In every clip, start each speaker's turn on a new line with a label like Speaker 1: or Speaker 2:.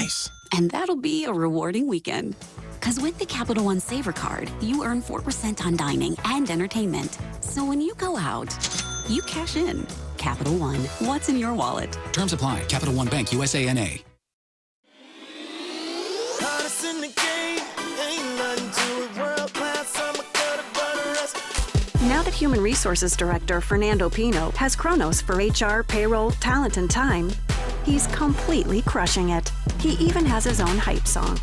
Speaker 1: Nice.
Speaker 2: And that'll be a rewarding weekend. Because with the Capital One Saver Card, you earn 4% on dining and entertainment. So when you go out, you cash in. Capital One, what's in your wallet?
Speaker 1: Terms apply. Capital One Bank, USA, N.A.
Speaker 3: Now that Human Resources Director Fernando Pino has Kronos for HR, payroll, talent, and time, he's completely crushing it. He even has his own hype song.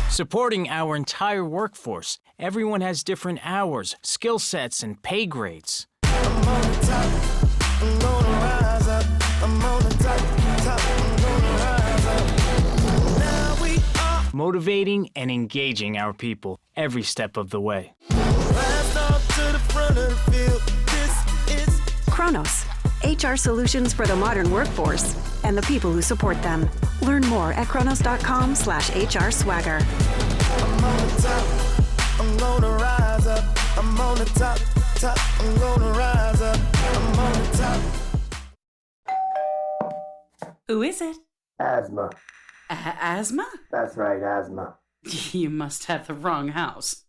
Speaker 4: Supporting our entire workforce. Everyone has different hours, skill sets, and pay grades.
Speaker 5: I'm on the top. I'm gonna rise up. I'm on the top. I'm gonna rise up. Now we are
Speaker 4: Motivating and engaging our people every step of the way.
Speaker 5: last off to the front of the field. This is
Speaker 3: Kronos, HR solutions for the modern workforce and the people who support them. Learn more at kronos.com/HR swagger.
Speaker 5: I'm on the top. I'm gonna rise up. I'm on the top. I'm gonna rise up. I'm on the top.
Speaker 6: Who is it?
Speaker 7: Asthma.
Speaker 6: Asthma?
Speaker 7: That's right, asthma.
Speaker 6: You must have the wrong house.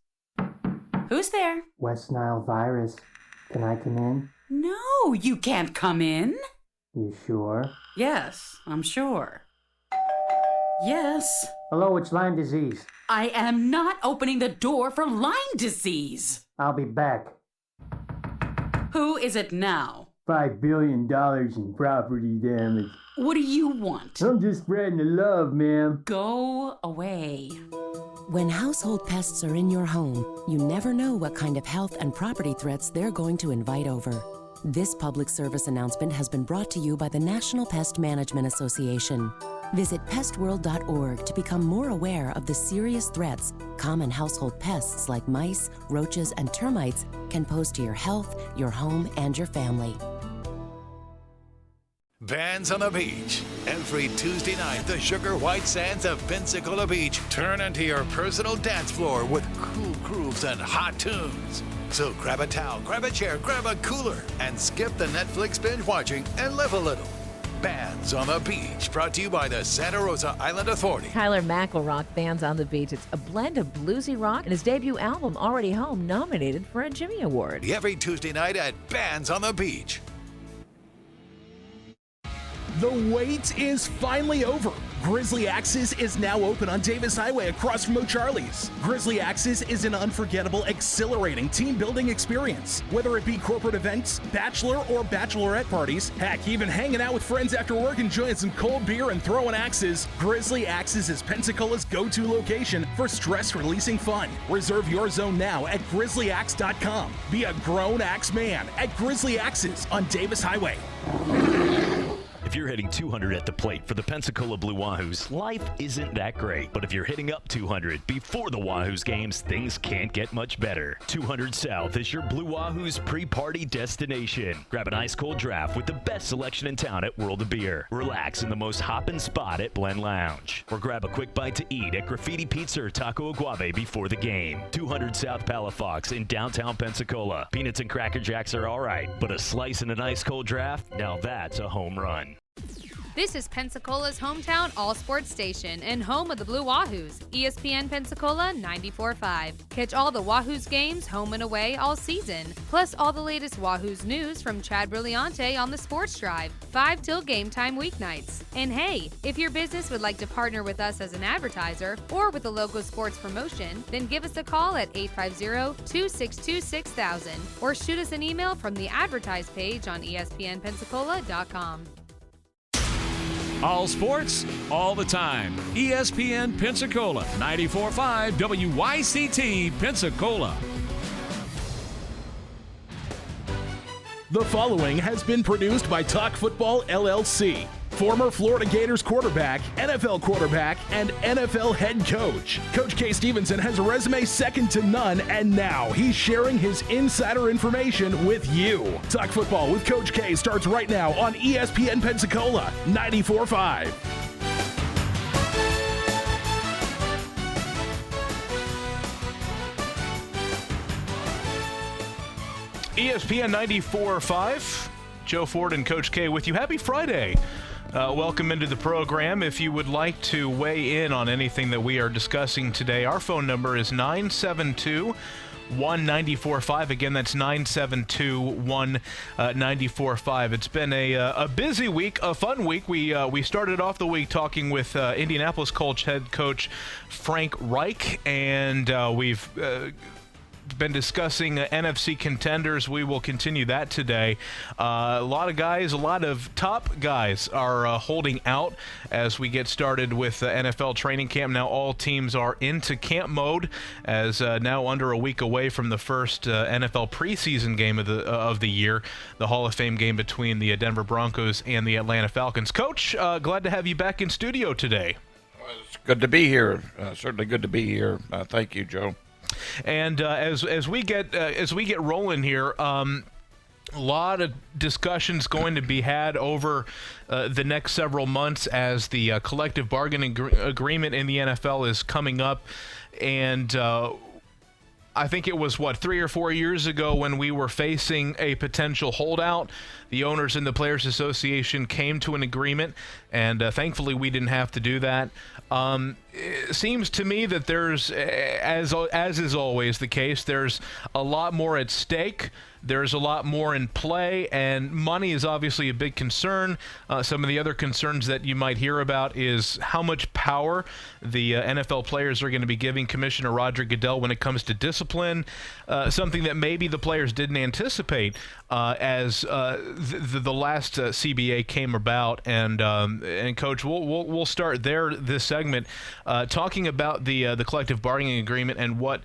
Speaker 6: Who's there?
Speaker 7: West Nile virus. Can I come in?
Speaker 6: No, you can't come in.
Speaker 7: You sure?
Speaker 6: Yes, I'm sure. Yes.
Speaker 7: Hello, it's Lyme disease.
Speaker 6: I am not opening the door for Lyme disease.
Speaker 7: I'll be back.
Speaker 6: Who is it now?
Speaker 7: $5 billion in property damage.
Speaker 6: What do you want?
Speaker 7: I'm just spreading the love, ma'am.
Speaker 6: Go away.
Speaker 8: When household pests are in your home, you never know what kind of health and property threats they're going to invite over. This public service announcement has been brought to you by the National Pest Management Association. Visit pestworld.org to become more aware of the serious threats common household pests like mice, roaches, and termites can pose to your health, your home, and your family.
Speaker 9: Bands on the Beach. Every Tuesday night, the sugar white sands of Pensacola Beach turn into your personal dance floor with cool grooves and hot tunes. So grab a towel, grab a chair, grab a cooler, and skip the Netflix binge watching and live a little. Bands on the Beach, brought to you by the Santa Rosa Island Authority.
Speaker 10: Tyler McElrock, Bands on the Beach. It's a blend of bluesy rock and his debut album, Already Home, nominated for a Jimmy Award.
Speaker 9: Every Tuesday night at Bands on the Beach.
Speaker 11: The wait is finally over. Grizzly Axes is now open on Davis Highway across from O'Charlie's. Grizzly Axes is an unforgettable, exhilarating team-building experience. Whether it be corporate events, bachelor or bachelorette parties, heck, even hanging out with friends after work enjoying some cold beer and throwing axes, Grizzly Axes is Pensacola's go-to location for stress-releasing fun. Reserve your zone now at grizzlyaxe.com. Be a grown axe man at Grizzly Axes on Davis Highway.
Speaker 12: If you're hitting 200 at the plate for the Pensacola Blue Wahoos, life isn't that great. But if you're hitting up 200 before the Wahoos games, things can't get much better. 200 South is your Blue Wahoos pre-party destination. Grab an ice-cold draft with the best selection in town at World of Beer. Relax in the most hoppin' spot at Blend Lounge. Or grab a quick bite to eat at Graffiti Pizza or Taco Aguave before the game. 200 South Palafox in downtown Pensacola. Peanuts and Cracker Jacks are all right, but a slice and an ice-cold draft, now that's a home run.
Speaker 13: This is Pensacola's hometown all-sports station and home of the Blue Wahoos, ESPN Pensacola 945. Catch all the Wahoos games home and away all season, plus all the latest Wahoos news from Chad Brilliante on the Sports Drive, 5 till game time weeknights. And hey, if your business would like to partner with us as an advertiser or with a local sports promotion, then give us a call at 850-262-6000 or shoot us an email from the advertise page on ESPNpensacola.com.
Speaker 14: All sports, all the time. ESPN Pensacola, 94.5 WYCT Pensacola.
Speaker 11: The following has been produced by Talk Football LLC. Former Florida Gators quarterback, NFL quarterback, and NFL head coach. Coach K. Stevenson has a resume second to none, and now he's sharing his insider information with you. Talk Football with Coach K starts right now on ESPN Pensacola 94.5.
Speaker 15: ESPN 94.5. Joe Ford and Coach K with you. Happy Friday. Welcome into the program. If you would like to weigh in on anything that we are discussing today, our phone number is 972-1945. Again, that's 972-1945. It's been a busy week, a fun week. We started off the week talking with Indianapolis Colts head coach Frank Reich, and we've been discussing NFC contenders. We will continue that today. A lot of guys, a lot of top guys are holding out as we get started with NFL training camp. Now all teams are into camp mode as now under a week away from the first NFL preseason game of the year, the Hall of Fame game between the Denver Broncos and the Atlanta Falcons. Coach, glad to have you back in studio today.
Speaker 16: It's good to be here. Certainly good to be here. Thank you, Joe.
Speaker 15: And as we get rolling here, a lot of discussions going to be had over the next several months as the collective bargaining agreement in the NFL is coming up, and I think it was 3 or 4 years ago when we were facing a potential holdout. The owners and the Players Association came to an agreement, and thankfully we didn't have to do that. It seems to me that there's, as is always the case, there's a lot more at stake. There's a lot more in play, and money is obviously a big concern. Some of the other concerns that you might hear about is how much power the NFL players are going to be giving Commissioner Roger Goodell when it comes to discipline, something that maybe the players didn't anticipate as the last CBA came about. And Coach, we'll start there this segment, talking about the collective bargaining agreement and what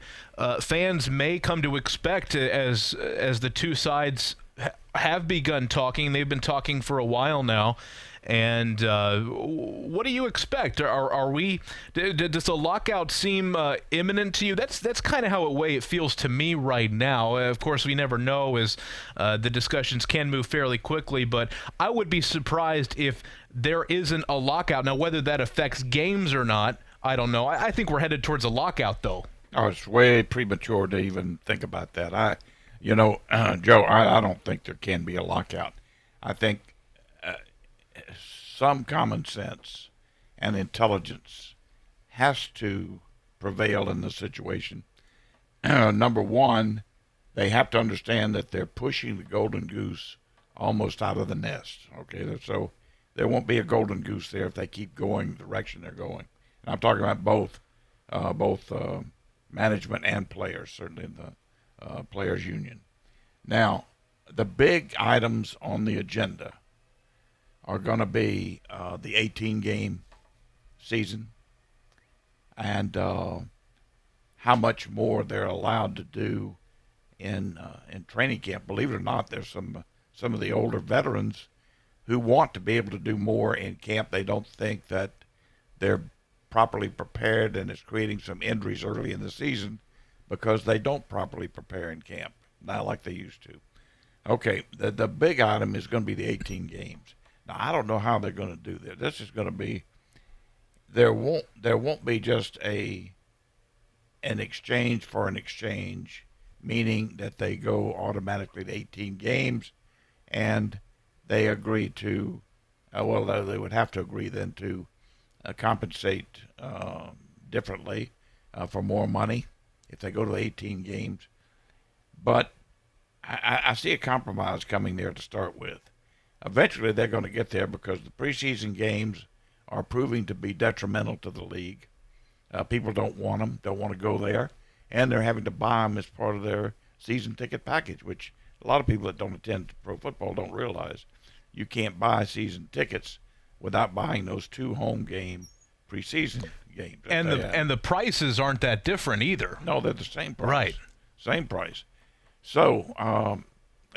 Speaker 15: fans may come to expect as the two sides have begun talking. They've been talking for a while now. And what do you expect? Are we? Does the lockout seem imminent to you? That's kind of how it feels to me right now. Of course, we never know, as the discussions can move fairly quickly. But I would be surprised if there isn't a lockout. Now, whether that affects games or not, I don't know. I think we're headed towards a lockout, though.
Speaker 16: Oh, it's way premature to even think about that. Joe, I don't think there can be a lockout. I think some common sense and intelligence has to prevail in the situation. Number one, they have to understand that they're pushing the golden goose almost out of the nest. Okay, so there won't be a golden goose there if they keep going the direction they're going. And I'm talking about both management and players, certainly in the players union. Now, the big items on the agenda are going to be the 18-game season and how much more they're allowed to do in training camp. Believe it or not, there's some of the older veterans who want to be able to do more in camp. They don't think that they're properly prepared, and it's creating some injuries early in the season because they don't properly prepare in camp, not like they used to. Okay, the big item is going to be the 18 games. Now, I don't know how they're going to do this. This is going to be, there won't be just an exchange for an exchange, meaning that they go automatically to 18 games and they agree to, they would have to agree then to compensate differently for more money if they go to 18 games. But I see a compromise coming there to start with. Eventually they're going to get there because the preseason games are proving to be detrimental to the league. People don't want them, don't want to go there, and they're having to buy them as part of their season ticket package, which a lot of people that don't attend pro football don't realize. You can't buy season tickets without buying those 2 home game preseason games.
Speaker 15: And the prices aren't that different either.
Speaker 16: No, they're the same price.
Speaker 15: Right.
Speaker 16: Same price. So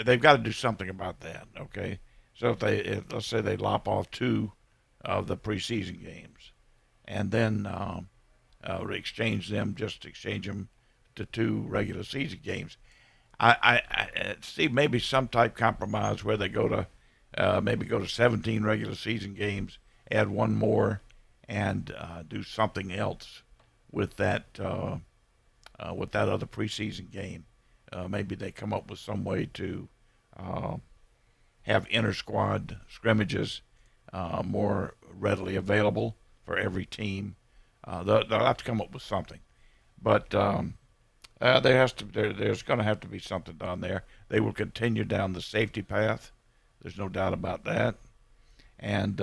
Speaker 16: they've got to do something about that, okay? So if let's say they lop off 2 of the preseason games and then exchange them to 2 regular season games, I see maybe some type compromise where they go to 17 regular season games, add 1 more, and do something else with that other preseason game. Maybe they come up with some way to have inter-squad scrimmages more readily available for every team. They'll have to come up with something. But there's going to have to be something done there. They will continue down the safety path. There's no doubt about that. And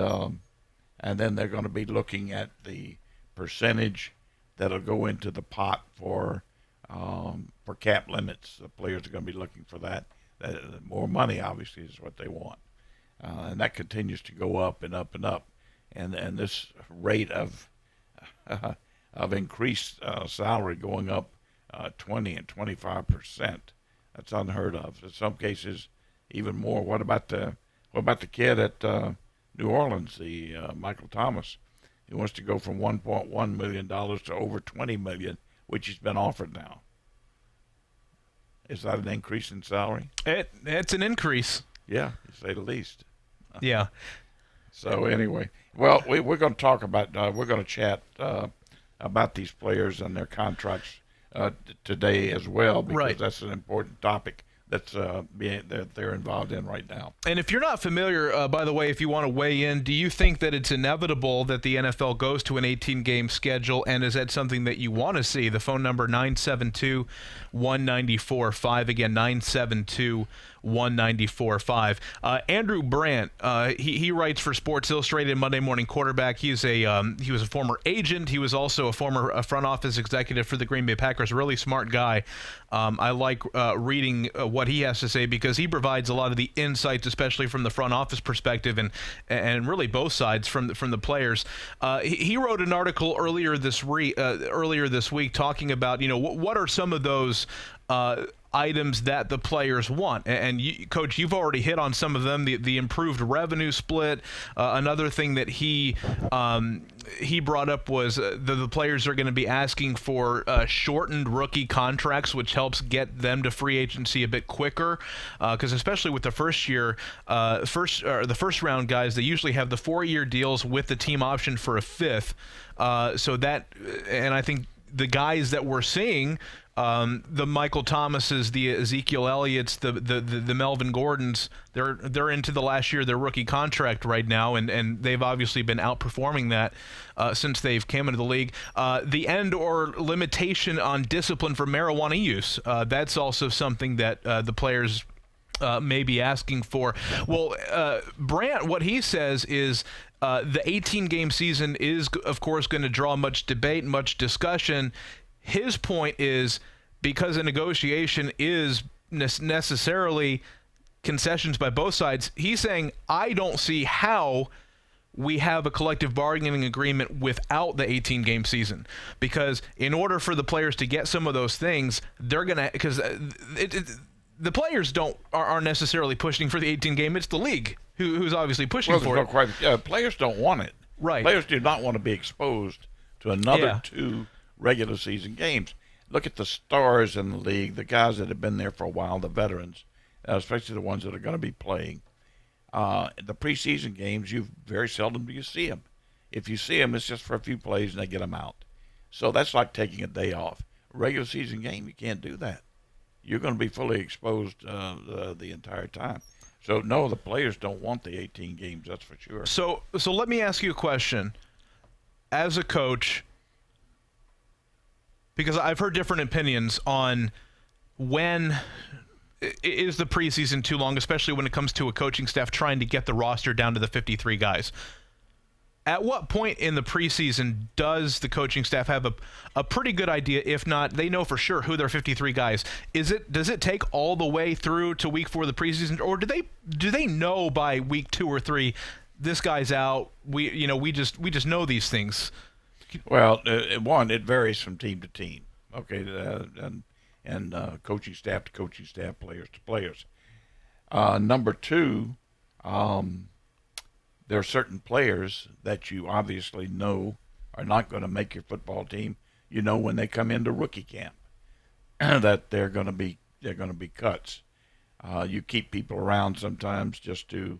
Speaker 16: then they're going to be looking at the percentage that'll go into the pot for cap limits. The players are going to be looking for that. More money, obviously, is what they want. And that continues to go up and up and up. And this rate of increased salary going up 20 and 25%, that's unheard of. In some cases, even more. What about the kid at New Orleans, the Michael Thomas? He wants to go from $1.1 million to over $20 million, which he's been offered now. Is that an increase in salary?
Speaker 15: It's an increase.
Speaker 16: Yeah, to say the least.
Speaker 15: Yeah.
Speaker 16: So anyway, well, we're going to talk about we're going to chat about these players and their contracts today as well, because that's an important topic that they're involved in right now.
Speaker 15: And if you're not familiar, by the way, if you want to weigh in, do you think that it's inevitable that the NFL goes to an 18-game schedule, and is that something that you want to see? The phone number 972-1945. Again, 972-1945. Andrew Brandt, he writes for Sports Illustrated, Monday Morning Quarterback. He was a former agent. He was also a former front office executive for the Green Bay Packers. Really smart guy. I like reading what he has to say, because he provides a lot of the insights, especially from the front office perspective, and really both sides from the players. He wrote an article earlier this week talking about what are some of those items that the players want. And Coach, you've already hit on some of them. The improved revenue split. Another thing that he brought up was the players are going to be asking for shortened rookie contracts, which helps get them to free agency a bit quicker. Because especially with the first round guys, they usually have the 4-year deals with the team option for a 5th. And I think the guys that we're seeing, the Michael Thomases, the Ezekiel Elliott's, the Melvin Gordons, they're into the last year of their rookie contract right now, and they've obviously been outperforming that since they've come into the league. The end or limitation on discipline for marijuana use, that's also something that the players may be asking for. Well, Brandt, what he says is the 18-game season is, of course, going to draw much debate, much discussion. His point is, because a negotiation is necessarily concessions by both sides, he's saying, I don't see how we have a collective bargaining agreement without the 18-game season. Because in order for the players to get some of those things, they're going to, because the players aren't necessarily pushing for the 18-game. It's the league who's obviously pushing for it.
Speaker 16: Players don't want it.
Speaker 15: Right.
Speaker 16: Players do not want to be exposed to another 2 regular season games. Look at the stars in the league, the guys that have been there for a while, the veterans, especially the ones that are going to be playing. The preseason games, very seldom do you see them. If you see them, it's just for a few plays and they get them out. So that's like taking a day off. A regular season game, you can't do that. You're going to be fully exposed the entire time. So, no, the players don't want the 18 games, that's for sure.
Speaker 15: So let me ask you a question. As a coach, because I've heard different opinions on when is the preseason too long, especially when it comes to a coaching staff trying to get the roster down to the 53 guys. At what point in the preseason does the coaching staff have a pretty good idea, if not, they know for sure who their 53 guys? Does it take all the way through to week 4 of the preseason, or do they know by week 2 or 3 this guy's out? We just know these things.
Speaker 16: Well, one, it varies from team to team. Okay, and coaching staff to coaching staff, players to players. Number 2, there are certain players that you obviously know are not going to make your football team. You know when they come into rookie camp that they're going to be cuts. You keep people around sometimes just to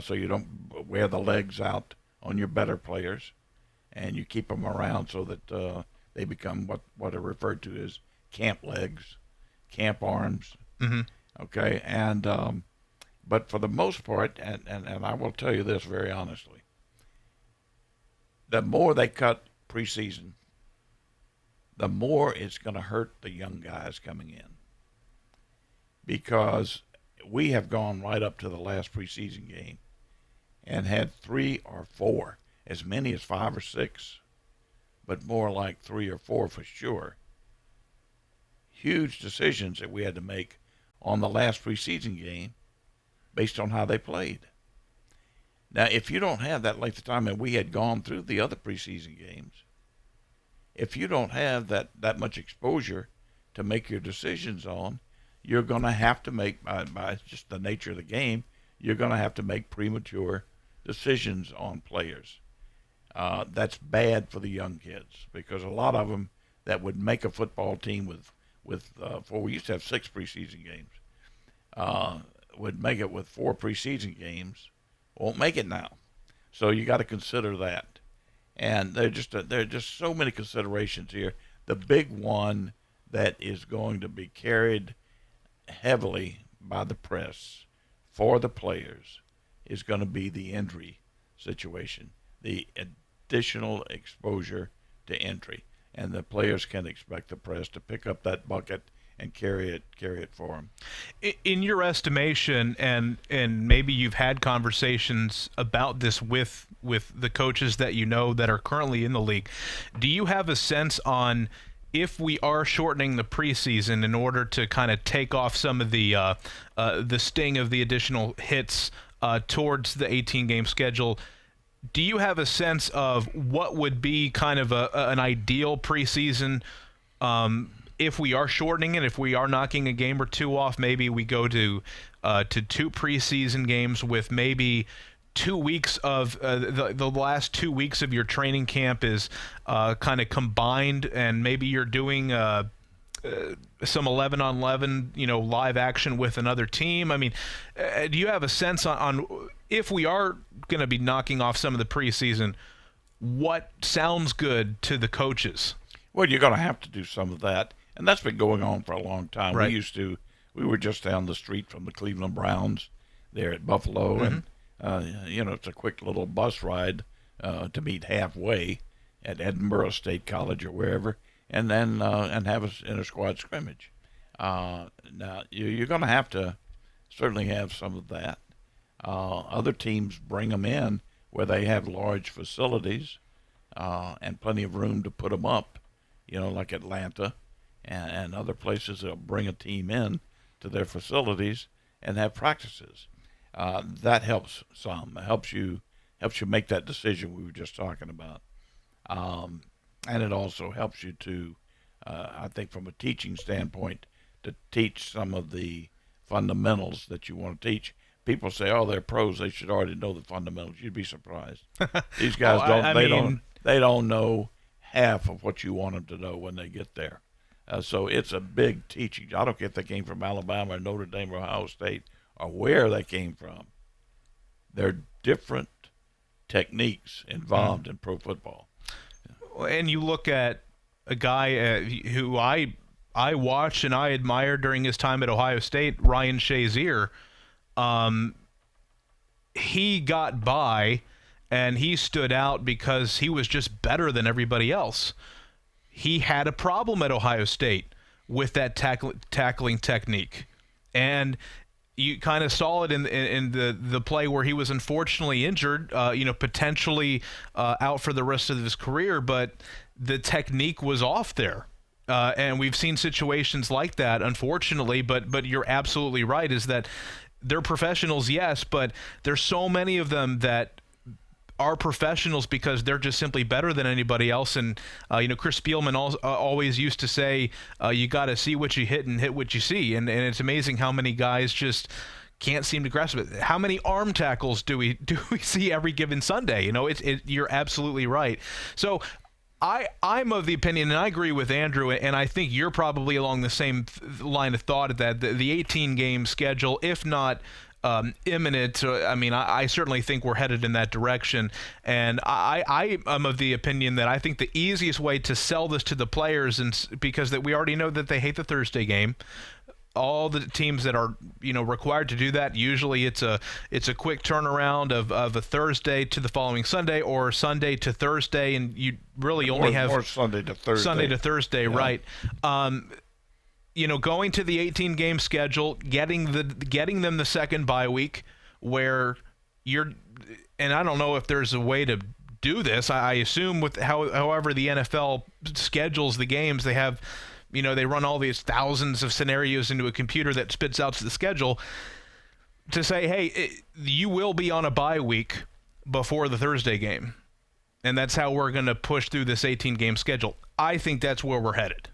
Speaker 16: so you don't wear the legs out on your better players, and you keep them around so that they become what are referred to as camp legs, camp arms.
Speaker 15: Mm-hmm.
Speaker 16: Okay, and But for the most part, and I will tell you this very honestly, the more they cut preseason, the more it's going to hurt the young guys coming in. Because we have gone right up to the last preseason game and had 3 or 4, as many as 5 or 6, but more like 3 or 4 for sure. Huge decisions that we had to make on the last preseason game based on how they played. Now, if you don't have that length of time, and we had gone through the other preseason games, if you don't have that much exposure to make your decisions on, you're going to have to make, by just the nature of the game, you're going to have to make premature decisions on players. That's bad for the young kids, because a lot of them that would make a football team for we used to have 6 preseason games, would make it with 4 preseason games, won't make it now. So you got to consider that. And there are just so many considerations here. The big one that is going to be carried heavily by the press for the players is going to be the injury situation, the additional exposure to injury. And the players can expect the press to pick up that bucket and carry it for them.
Speaker 15: In your estimation, and maybe you've had conversations about this with the coaches that you know that are currently in the league, do you have a sense on if we are shortening the preseason in order to kind of take off some of the sting of the additional hits towards the 18-game schedule? Do you have a sense of what would be kind of an ideal preseason if we are shortening it, if we are knocking a game or 2 off? Maybe we go to 2 preseason games with maybe 2 weeks of the last 2 weeks of your training camp is kind of combined, and maybe you're doing some 11-on-11, live action with another team. I mean, do you have a sense on if we are going to be knocking off some of the preseason, what sounds good to the coaches?
Speaker 16: Well, you're going to have to do some of that, and that's been going on for a long time.
Speaker 15: Right.
Speaker 16: We were just down the street from the Cleveland Browns there at Buffalo, and it's a quick little bus ride to meet halfway at Edinburgh State College or wherever, and then and have an inter-squad scrimmage. Now, you're going to have to certainly have some of that. Other teams bring them in where they have large facilities and plenty of room to put them up, like Atlanta and other places that'll bring a team in to their facilities and have practices. That helps some. It helps you make that decision we were just talking about. And it also helps you to, I think from a teaching standpoint, to teach some of the fundamentals that you want to teach. People say, "Oh, they're pros; they should already know the fundamentals." You'd be surprised. These guys they don't know half of what you want them to know when they get there. So it's a big teaching. I don't care if they came from Alabama or Notre Dame or Ohio State or where they came from. There are different techniques involved in pro football.
Speaker 15: And you look at a guy who I watched and I admired during his time at Ohio State, Ryan Shazier. He got by, and he stood out because he was just better than everybody else. He had a problem at Ohio State with that tackling technique, and you kind of saw it in the play where he was unfortunately injured, potentially out for the rest of his career, but the technique was off there. And we've seen situations like that, unfortunately, but you're absolutely right, is that they're professionals, yes, but there's so many of them that are professionals because they're just simply better than anybody else. And, Chris Spielman always used to say, you got to see what you hit and hit what you see. And it's amazing how many guys just can't seem to grasp it. How many arm tackles do we see every given Sunday? You're absolutely right. So I'm of the opinion, and I agree with Andrew, and I think you're probably along the same line of thought, that the 18-game schedule, if not imminent, I certainly think we're headed in that direction. And I am of the opinion that I think the easiest way to sell this to the players, and because that we already know that they hate the Thursday game, all the teams that are required to do that, usually it's a quick turnaround of a Thursday to the following Sunday or Sunday to Thursday, and you really only have
Speaker 16: more Sunday to Thursday.
Speaker 15: Sunday to Thursday,
Speaker 16: yeah.
Speaker 15: Right? Going to the 18-game schedule, getting them the second bye week, where and I don't know if there's a way to do this. I assume with however the NFL schedules the games, they have. They run all these thousands of scenarios into a computer that spits out the schedule to say, hey, you will be on a bye week before the Thursday game. And that's how we're going to push through this 18-game schedule. I think that's where we're headed.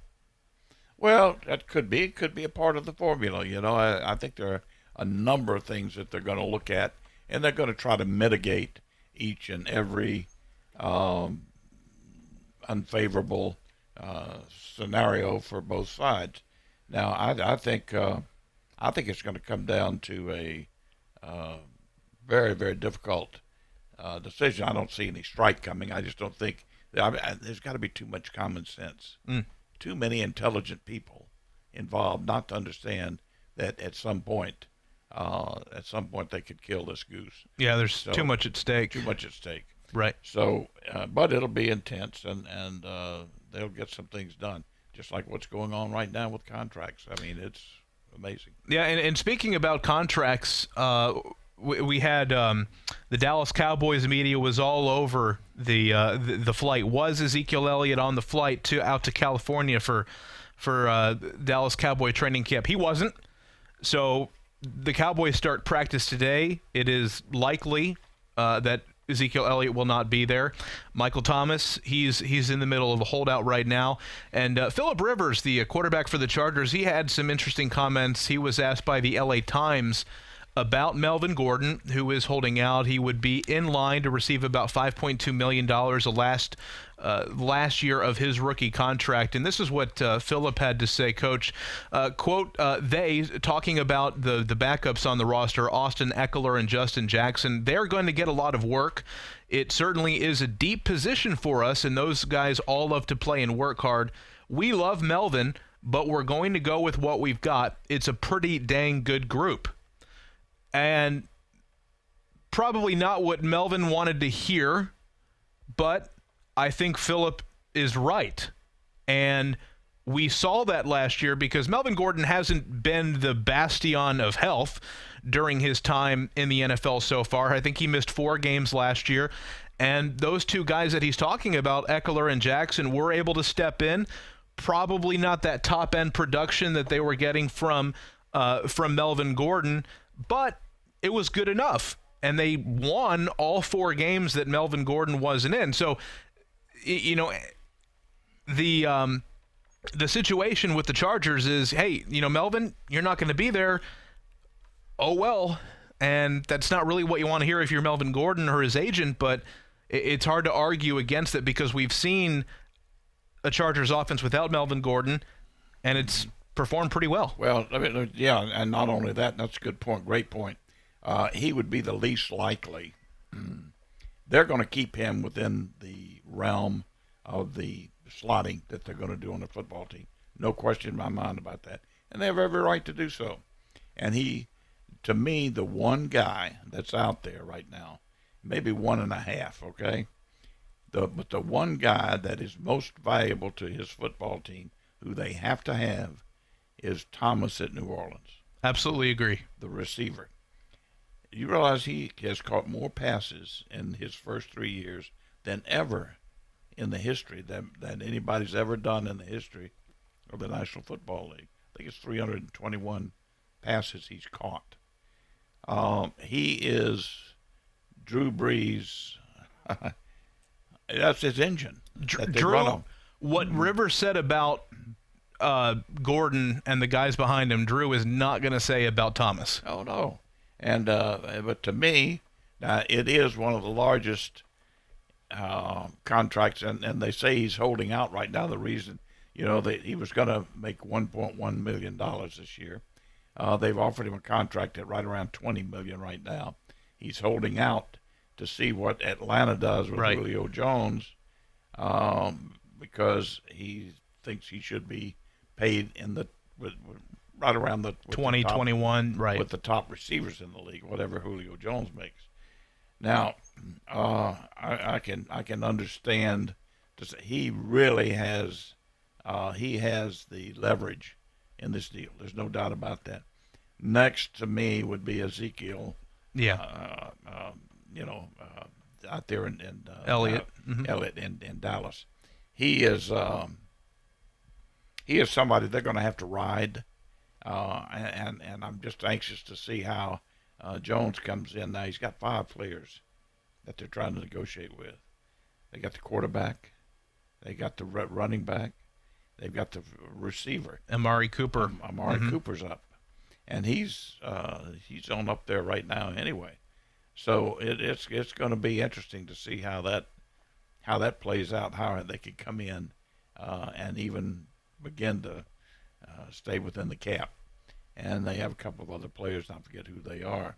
Speaker 16: Well, that could be. It could be a part of the formula. I think there are a number of things that they're going to look at, and they're going to try to mitigate each and every unfavorable scenario for both sides. Now, I think it's going to come down to a very, very difficult decision. I don't see any strike coming. I just don't think there's got to be too much common sense, too many intelligent people involved not to understand that at some point they could kill this goose.
Speaker 15: Yeah, there's too much at stake.
Speaker 16: Too much at stake.
Speaker 15: Right.
Speaker 16: So, but it'll be intense, and they'll get some things done, just like what's going on right now with contracts. I mean, it's amazing.
Speaker 15: Yeah, and speaking about contracts, we had the Dallas Cowboys media was all over the flight. Was Ezekiel Elliott on the flight out to California for Dallas Cowboy training camp? He wasn't. So the Cowboys start practice today. It is likely that Ezekiel Elliott will not be there. Michael Thomas, he's in the middle of a holdout right now. And Phillip Rivers, the quarterback for the Chargers, he had some interesting comments. He was asked by the LA Times about Melvin Gordon, who is holding out. He would be in line to receive about $5.2 million last year of his rookie contract. And this is what Phillip had to say, Coach. Quote, they, talking about the backups on the roster, Austin Eckler and Justin Jackson, they're going to get a lot of work. It certainly is a deep position for us, and those guys all love to play and work hard. We love Melvin, but we're going to go with what we've got. It's a pretty dang good group. And probably not what Melvin wanted to hear, but I think Phillip is right. And we saw that last year because Melvin Gordon hasn't been the bastion of health during his time in the NFL so far. I think he missed 4 games last year. And those two guys that he's talking about, Eckler and Jackson, were able to step in. Probably not that top-end production that they were getting from Melvin Gordon, but it was good enough. And they won all 4 games that Melvin Gordon wasn't in. So, the situation with the Chargers is, hey, Melvin, you're not going to be there. Oh, well. And that's not really what you want to hear if you're Melvin Gordon or his agent, but it's hard to argue against it because we've seen a Chargers offense without Melvin Gordon, and it's performed pretty well.
Speaker 16: Well, I mean, yeah, and not only that, that's a good point, great point. He would be the least likely. They're going to keep him within the realm of the slotting that they're going to do on the football team. No question in my mind about that. And they have every right to do so. And he, to me, the one guy that's out there right now, maybe 1.5, okay? But the one guy that is most valuable to his football team, who they have to have, is Thomas at New Orleans.
Speaker 15: Absolutely agree.
Speaker 16: The receiver. You realize he has caught more passes in his first 3 years than ever in the history that anybody's ever done in the history of the National Football League. I think it's 321 passes he's caught. He is Drew Brees. That's his engine.
Speaker 15: Drew, what Rivers said about Gordon and the guys behind him, Drew is not going to say about Thomas.
Speaker 16: Oh, no. And but to me, it is one of the largest contracts, and they say he's holding out right now. The reason, he was going to make $1.1 million this year. They've offered him a contract at right around $20 million right now. He's holding out to see what Atlanta does with Julio Jones, because he thinks he should be paid in the right around the
Speaker 15: 2021, right,
Speaker 16: with the top receivers in the league, whatever Julio Jones makes. Now, I can understand. He really has the leverage in this deal. There's no doubt about that. Next to me would be Ezekiel.
Speaker 15: Yeah.
Speaker 16: Out there in
Speaker 15: Elliott.
Speaker 16: Elliott in Dallas. He is somebody they're going to have to ride, and I'm just anxious to see how Jones comes in. Now he's got 5 players that they're trying to negotiate with. They got the quarterback, they got the running back, they've got the receiver.
Speaker 15: Amari Cooper.
Speaker 16: Cooper's up, and he's on up there right now anyway. So it's going to be interesting to see how that plays out, how they could come in and even begin to stay within the cap. And they have a couple of other players, I forget who they are,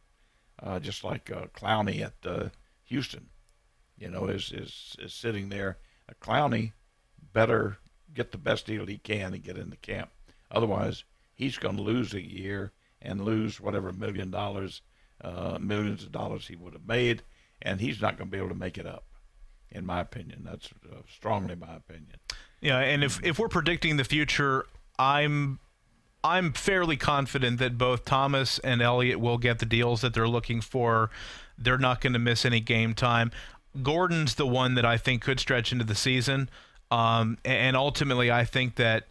Speaker 16: just like Clowney at Houston, is sitting there. Clowney better get the best deal he can and get in the camp. Otherwise, he's going to lose a year and lose whatever millions of dollars he would have made, and he's not going to be able to make it up, in my opinion. That's strongly my opinion.
Speaker 15: Yeah, and if we're predicting the future, I'm fairly confident that both Thomas and Elliott will get the deals that they're looking for. They're not going to miss any game time. Gordon's the one that I think could stretch into the season, and ultimately I think that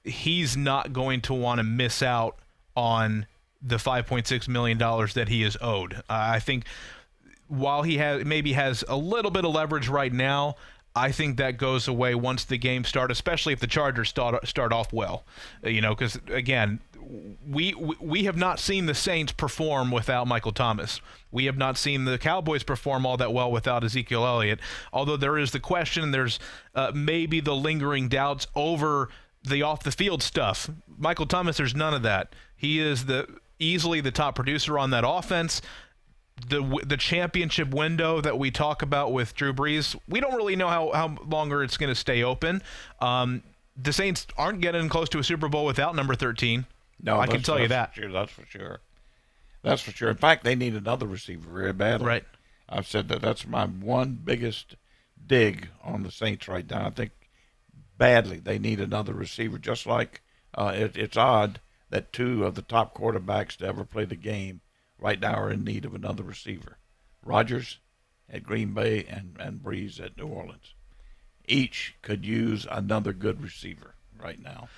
Speaker 15: he's not going to want to miss out on the $5.6 million that he is owed. I think while he has a little bit of leverage right now, I think that goes away once the game starts, especially if the Chargers start off well. Because, again, we have not seen the Saints perform without Michael Thomas. We have not seen the Cowboys perform all that well without Ezekiel Elliott, although there is the question, there's maybe the lingering doubts over the off-the-field stuff. Michael Thomas, there's none of that. He is easily the top producer on that offense. The championship window that we talk about with Drew Brees, we don't really know how longer it's going to stay open. The Saints aren't getting close to a Super Bowl without number 13.
Speaker 16: No,
Speaker 15: I can tell you that.
Speaker 16: That's for sure. That's for sure. In fact, they need another receiver very badly.
Speaker 15: Right.
Speaker 16: I've said that's my one biggest dig on the Saints right now. I think badly they need another receiver, just like it's odd that 2 of the top quarterbacks to ever play the game right now are in need of another receiver. Rodgers at Green Bay and Brees at New Orleans. Each could use another good receiver right now.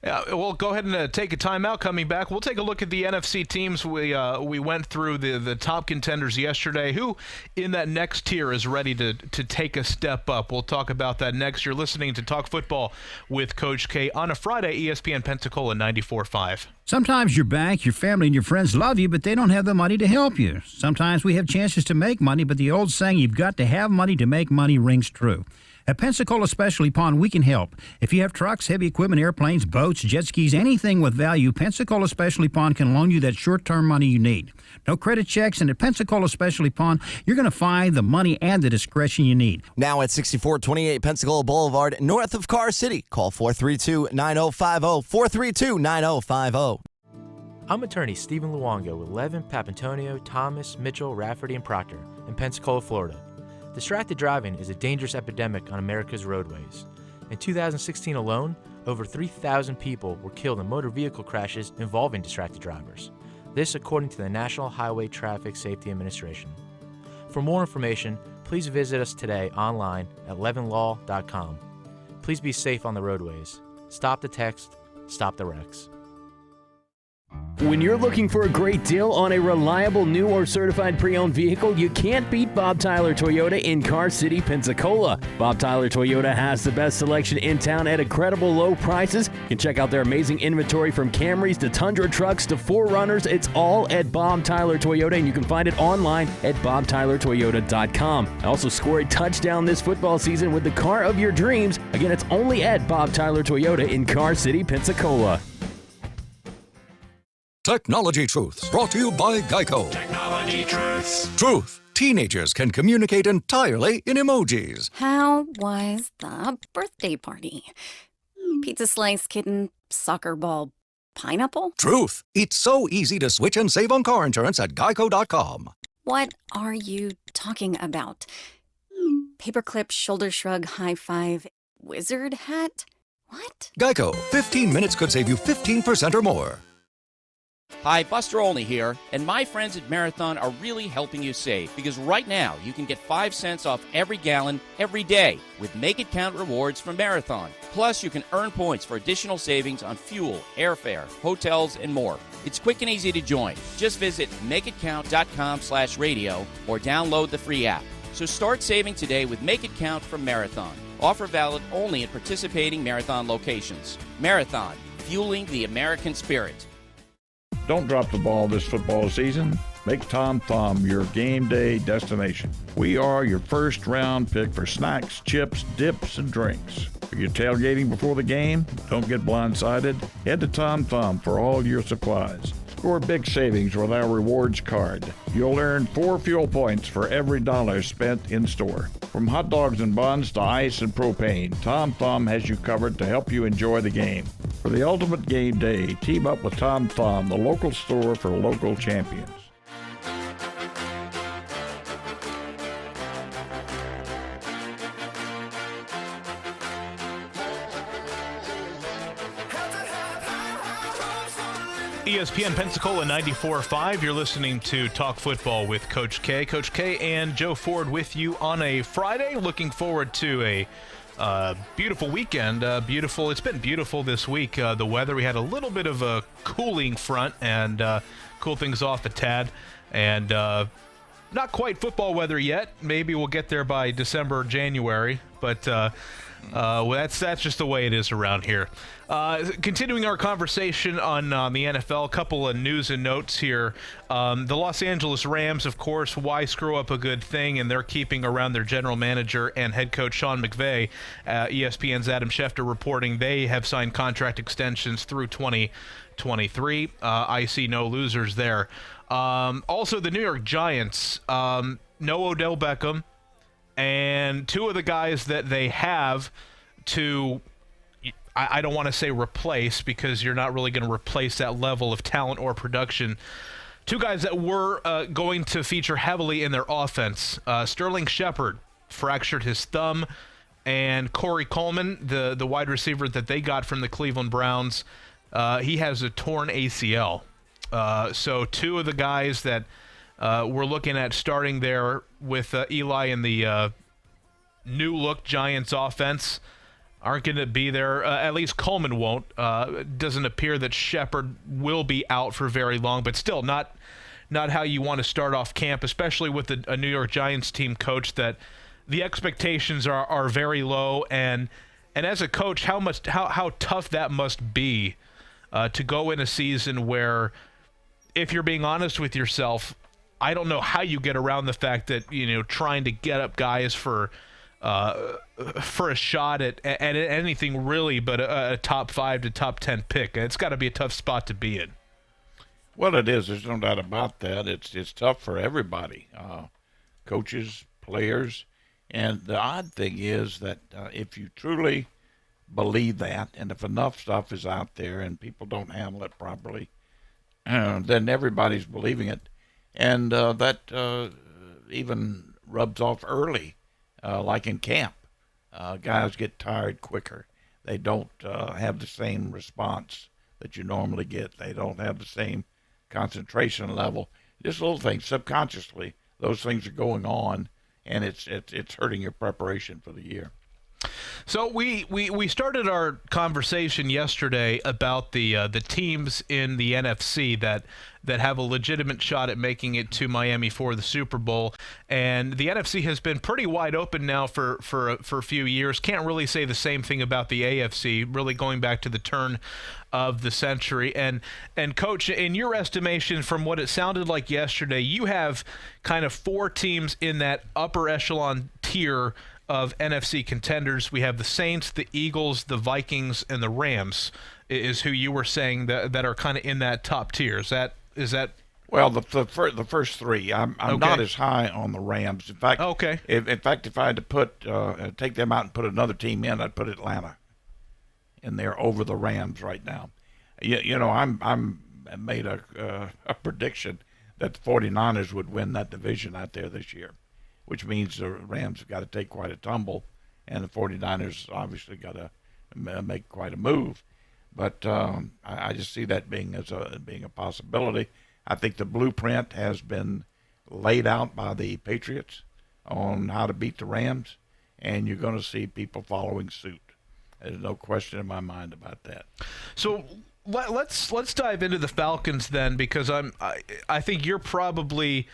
Speaker 15: Yeah, we'll go ahead and take a timeout. Coming back, we'll take a look at the NFC teams. We went through the top contenders yesterday. Who in that next tier is ready to take a step up? We'll talk about that next. You're listening to Talk Football with Coach K on a Friday, ESPN Pensacola 94.5.
Speaker 17: Sometimes your bank, your family, and your friends love you, but they don't have the money to help you. Sometimes we have chances to make money, but the old saying, you've got to have money to make money, rings true. At Pensacola Specialty Pond, we can help. If you have trucks, heavy equipment, airplanes, boats, jet skis, anything with value, Pensacola Specialty Pond can loan you that short-term money you need. No credit checks, and at Pensacola Specialty Pond, you're going to find the money and the discretion you need.
Speaker 18: Now at 6428 Pensacola Boulevard, north of Car City. Call 432-9050, 432-9050.
Speaker 19: I'm attorney Stephen Luongo with Levin, Papantonio, Thomas, Mitchell, Rafferty, and Proctor in Pensacola, Florida. Distracted driving is a dangerous epidemic on America's roadways. In 2016 alone, over 3,000 people were killed in motor vehicle crashes involving distracted drivers. This according to the National Highway Traffic Safety Administration. For more information, please visit us today online at levinlaw.com. Please be safe on the roadways. Stop the text, stop the wrecks.
Speaker 20: When you're looking for a great deal on a reliable new or certified pre-owned vehicle, you can't beat Bob Tyler Toyota in Car City, Pensacola. Bob Tyler Toyota has the best selection in town at incredible low prices. You can check out their amazing inventory from Camrys to Tundra trucks to 4Runners. It's all at Bob Tyler Toyota, and you can find it online at bobtylertoyota.com. Also score a touchdown this football season with the car of your dreams. Again, it's only at Bob Tyler Toyota in Car City, Pensacola.
Speaker 21: Technology Truths, brought to you by Geico.
Speaker 22: Technology Truths.
Speaker 21: Truth. Teenagers can communicate entirely in emojis.
Speaker 23: How was the birthday party? Pizza slice, kitten, soccer ball,
Speaker 2: Pineapple?
Speaker 21: Truth. It's so easy to switch and save on car insurance at geico.com.
Speaker 2: What are you talking about? Paperclip, shoulder shrug, high five, wizard hat? What?
Speaker 21: Geico. 15 minutes could save you 15% or more.
Speaker 22: Hi, Buster Olney here, and my friends at Marathon are really helping you save because right now you can get 5 cents off every gallon every day with Make It Count rewards from Marathon. Plus, you can earn points for additional savings on fuel, airfare, hotels, and more. It's quick and easy to join. Just visit makeitcount.com/radio or download the free app. So start saving today with Make It Count from Marathon. Offer valid only at participating Marathon locations. Marathon, fueling the American spirit.
Speaker 16: Don't drop the ball this football season. Make Tom Thumb your game day destination. We are your first round pick for snacks, chips, dips, and drinks. Are you tailgating before the game? Don't get blindsided. Head to Tom Thumb for all your supplies. Score big savings with our rewards card. You'll earn 4 fuel points for every $1 spent in store. From hot dogs and buns to ice and propane, Tom Thumb has you covered to help you enjoy the game. For the ultimate game day, team up with Tom Thumb, the local store for local champions.
Speaker 15: ESPN Pensacola 94.5. You're listening to Talk Football with Coach K. Coach K and Joe Ford with you on a Friday. Looking forward to a beautiful weekend. It's been beautiful this week. The weather, we had a little bit of a cooling front and cool things off a tad. And not quite football weather yet. Maybe we'll get there by December or January. But that's just the way it is around here. Continuing our conversation on the NFL, a couple of news and notes here. The Los Angeles Rams, of course, why screw up a good thing? And they're keeping around their general manager and head coach Sean McVay. ESPN's Adam Schefter reporting they have signed contract extensions through 2023. I see no losers there. Also, the New York Giants, no Odell Beckham. And two of the guys that they have to, I don't want to say replace because you're not really going to replace that level of talent or production. Two guys that were going to feature heavily in their offense. Sterling Shepard fractured his thumb, and Corey Coleman, the wide receiver that they got from the Cleveland Browns, he has a torn ACL. So two of the guys that we're looking at starting there with Eli in the new-look Giants offense aren't going to be there. At least Coleman won't. It doesn't appear that Shepard will be out for very long, but still not how you want to start off camp, especially with a New York Giants team coach that the expectations are very low. And as a coach, how tough that must be to go in a season where, if you're being honest with yourself, I don't know how you get around the fact that, trying to get up guys for a shot at anything really but a top 5 to top 10 pick. It's got to be a tough spot to be in.
Speaker 16: Well, it is. There's no doubt about that. It's tough for everybody, coaches, players. And the odd thing is that if you truly believe that, and if enough stuff is out there and people don't handle it properly, then everybody's believing it. And that even rubs off early, like in camp. Guys get tired quicker. They don't have the same response that you normally get. They don't have the same concentration level. Just little things, subconsciously, those things are going on, and it's hurting your preparation for the year.
Speaker 15: So we started our conversation yesterday about the teams in the NFC that have a legitimate shot at making it to Miami for the Super Bowl, and the NFC has been pretty wide open now for a few years. Can't really say the same thing about the AFC, really going back to the turn of the century. And Coach, in your estimation, from what it sounded like yesterday, you have kind of 4 teams in that upper echelon tier of NFC contenders. We have the Saints, the Eagles, the Vikings, and the Rams is who you were saying that are kind of in that top tier. Is that
Speaker 16: well, the first 3. I'm okay. Not as high on the Rams. In fact,
Speaker 15: okay.
Speaker 16: If I had to put take them out and put another team in, I'd put Atlanta in there over the Rams right now. I'm made a prediction that the 49ers would win that division out there this year, which means the Rams have got to take quite a tumble, and the 49ers obviously got to make quite a move. But I just see that being a possibility. I think the blueprint has been laid out by the Patriots on how to beat the Rams, and you're going to see people following suit. There's no question in my mind about that.
Speaker 15: So let's dive into the Falcons then, because I think you're probably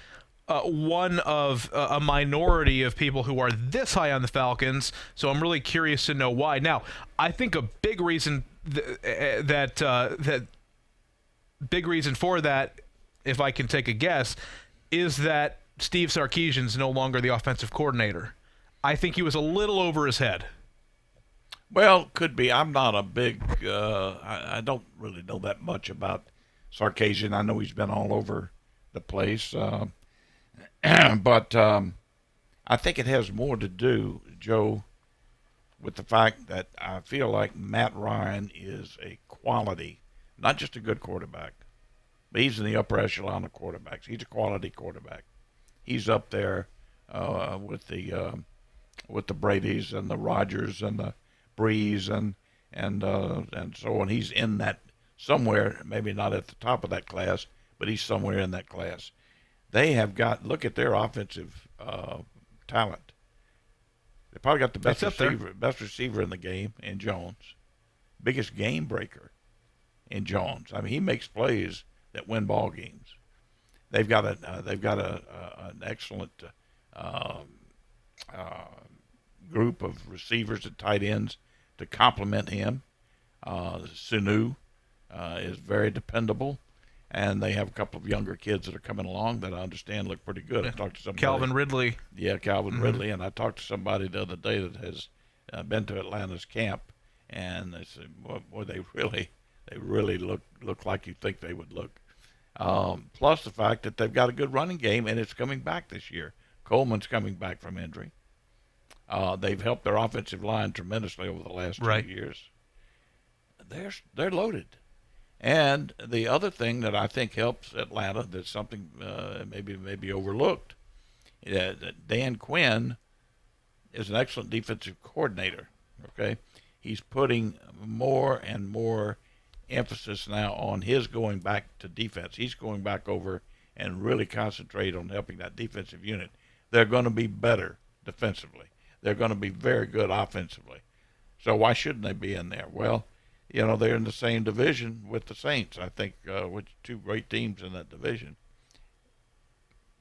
Speaker 15: one of a minority of people who are this high on the Falcons. So I'm really curious to know why. Now, I think a big reason that big reason for that, if I can take a guess, is that Steve Sarkisian's no longer the offensive coordinator. I think he was a little over his head.
Speaker 16: Well, could be. I'm not a big I don't really know that much about Sarkisian. I know he's been all over the place. But I think it has more to do, Joe, with the fact that I feel like Matt Ryan is a quality, not just a good quarterback, but he's in the upper echelon of quarterbacks. He's a quality quarterback. He's up there with the Bradys and the Rodgers and the Breeze and so on. He's in that somewhere, maybe not at the top of that class, but he's somewhere in that class. They have got, look at their offensive talent. They probably got the best receiver in the game in Jones, biggest game breaker in Jones. I mean, he makes plays that win ball games. They've got an excellent group of receivers and tight ends to complement him. Sanu is very dependable. And they have a couple of younger kids that are coming along that I understand look pretty good. I talked to somebody.
Speaker 15: Calvin Ridley.
Speaker 16: Yeah, Calvin Ridley. And I talked to somebody the other day that has been to Atlanta's camp, and they said, boy, they really look like you think they would look. Plus the fact that they've got a good running game, and it's coming back this year. Coleman's coming back from injury. They've helped their offensive line tremendously over the last 2 years. They're loaded. And the other thing that I think helps Atlanta, that's something maybe overlooked, that Dan Quinn is an excellent defensive coordinator. Okay, he's putting more and more emphasis now on his going back to defense. He's going back over and really concentrate on helping that defensive unit. They're going to be better defensively. They're going to be very good offensively. So why shouldn't they be in there? Well, they're in the same division with the Saints, I think, with two great teams in that division.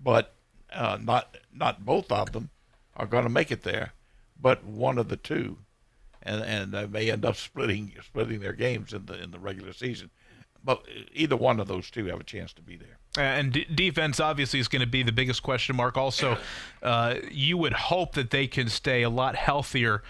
Speaker 16: But not both of them are going to make it there, but one of the two, and they may end up splitting their games in the regular season. But either one of those two have a chance to be there.
Speaker 15: And defense obviously is going to be the biggest question mark. Also, you would hope that they can stay a lot healthier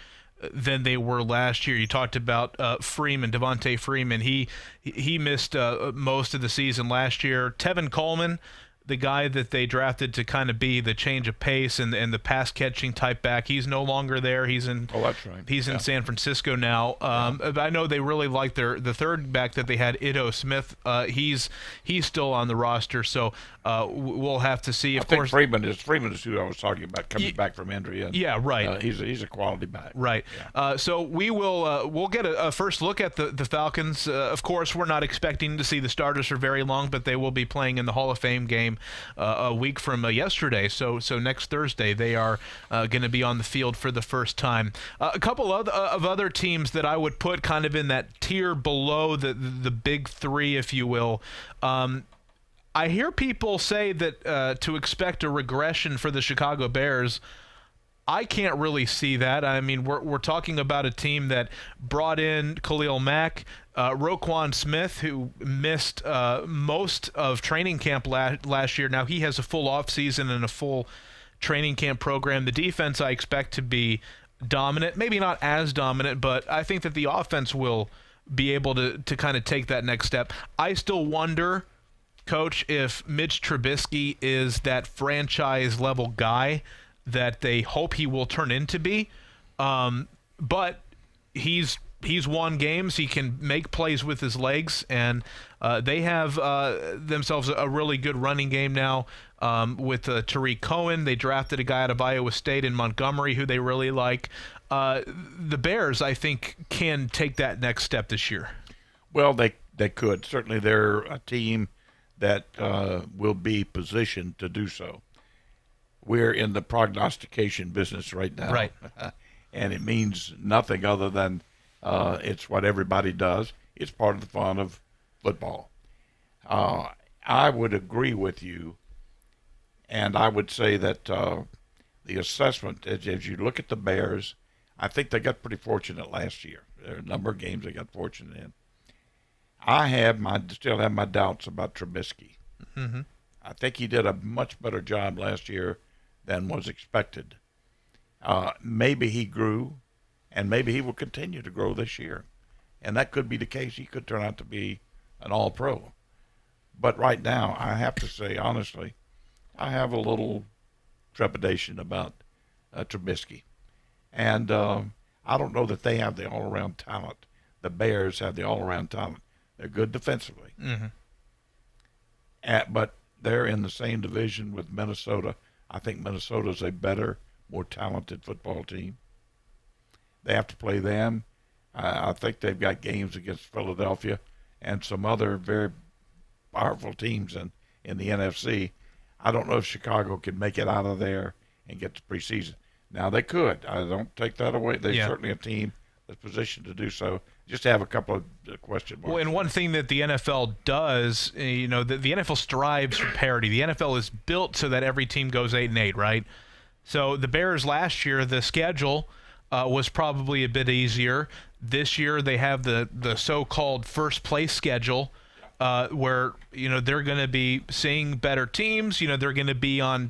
Speaker 15: than they were last year. You talked about Devontae Freeman. He missed most of the season last year. Tevin Coleman, the guy that they drafted to kind of be the change of pace and the pass catching type back, he's no longer there. He's in.
Speaker 16: Oh, that's right.
Speaker 15: He's in San Francisco now. I know they really like the third back that they had, Ito Smith. He's still on the roster, so we'll have to see. Of course,
Speaker 16: Freeman is who I was talking about coming back from injury. And,
Speaker 15: yeah, right.
Speaker 16: He's a quality back.
Speaker 15: Right.
Speaker 16: Yeah.
Speaker 15: So we'll get a first look at the Falcons. Of course, we're not expecting to see the starters for very long, but they will be playing in the Hall of Fame game a week from yesterday. So next Thursday they are going to be on the field for the first time. A couple of other teams that I would put kind of in that tier below the big three, if you will. I hear people say that to expect a regression for the Chicago Bears. I can't really see that. I mean, we're talking about a team that brought in Khalil Mack, Roquan Smith, who missed most of training camp last year. Now he has a full offseason and a full training camp program. The defense I expect to be dominant, maybe not as dominant, but I think that the offense will be able to kind of take that next step. I still wonder, Coach, if Mitch Trubisky is that franchise level guy that they hope he will turn into be. But he's he's won games. He can make plays with his legs, and they have themselves a really good running game now with Tariq Cohen. They drafted a guy out of Iowa State in Montgomery who they really like. The Bears, I think, can take that next step this year.
Speaker 16: Well, they could. Certainly they're a team that will be positioned to do so. We're in the prognostication business right now.
Speaker 15: Right.
Speaker 16: And it means nothing other than it's what everybody does. It's part of the fun of football. I would agree with you, and I would say that the assessment, as you look at the Bears, I think they got pretty fortunate last year. There are a number of games they got fortunate in. I still have my doubts about Trubisky.
Speaker 15: Mm-hmm.
Speaker 16: I think he did a much better job last year than was expected. Maybe he grew, and maybe he will continue to grow this year. And that could be the case. He could turn out to be an all-pro. But right now, I have to say, honestly, I have a little trepidation about Trubisky. And I don't know that they have the all-around talent. The Bears have the all-around talent. They're good defensively.
Speaker 15: Mm-hmm.
Speaker 16: But they're in the same division with Minnesota. I think Minnesota's a better, more talented football team. They have to play them. I think they've got games against Philadelphia and some other very powerful teams in the NFC. I don't know if Chicago can make it out of there and get to preseason. Now, they could. I don't take that away. They're certainly a team that's positioned to do so. Just have a couple of question marks.
Speaker 15: Well, and one thing that the NFL does, the NFL strives for parity. The NFL is built so that every team goes 8-8, right? So the Bears last year, the schedule was probably a bit easier. This year they have the so-called first place schedule, where they're going to be seeing better teams. They're going to be on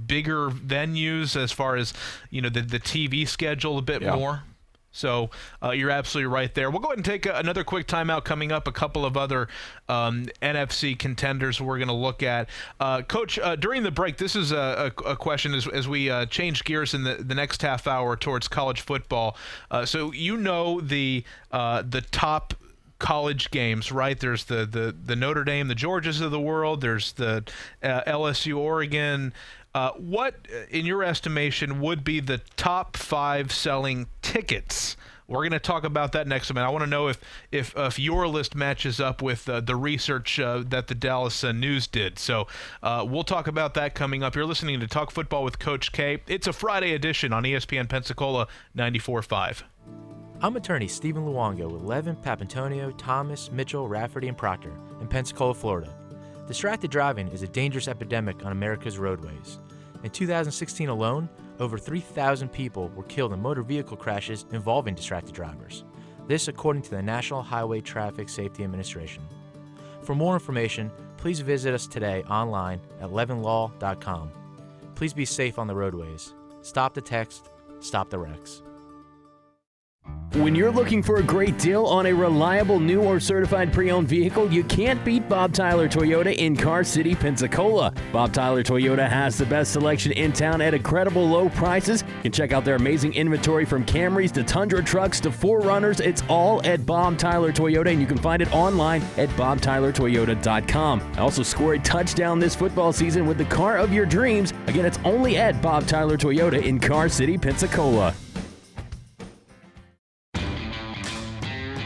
Speaker 15: bigger venues as far as the TV schedule a bit more. So you're absolutely right there. We'll go ahead and take another quick timeout. Coming up, a couple of other NFC contenders we're going to look at. Coach, during the break, this is a question as we change gears in the next half hour towards college football. So the top college games, right? There's the Notre Dame, the Georgias of the world. There's the LSU, Oregon. What, in your estimation, would be the top 5 selling tickets? We're going to talk about that next minute. I want to know if your list matches up with the research that the Dallas News did. So we'll talk about that coming up. You're listening to Talk Football with Coach K. It's a Friday edition on ESPN Pensacola 94.5.
Speaker 19: I'm attorney Stephen Luongo with Levin, Papantonio, Thomas, Mitchell, Rafferty, and Proctor in Pensacola, Florida. Distracted driving is a dangerous epidemic on America's roadways. In 2016 alone, over 3,000 people were killed in motor vehicle crashes involving distracted drivers. This according to the National Highway Traffic Safety Administration. For more information, please visit us today online at levinlaw.com. Please be safe on the roadways. Stop the text, stop the wrecks.
Speaker 20: When you're looking for a great deal on a reliable new or certified pre-owned vehicle, you can't beat Bob Tyler Toyota in Car City, Pensacola. Bob Tyler Toyota has the best selection in town at incredible low prices. You can check out their amazing inventory from Camrys to Tundra trucks to 4Runners. It's all at Bob Tyler Toyota, and you can find it online at bobtylertoyota.com. Also score a touchdown this football season with the car of your dreams. Again, it's only at Bob Tyler Toyota in Car City, Pensacola.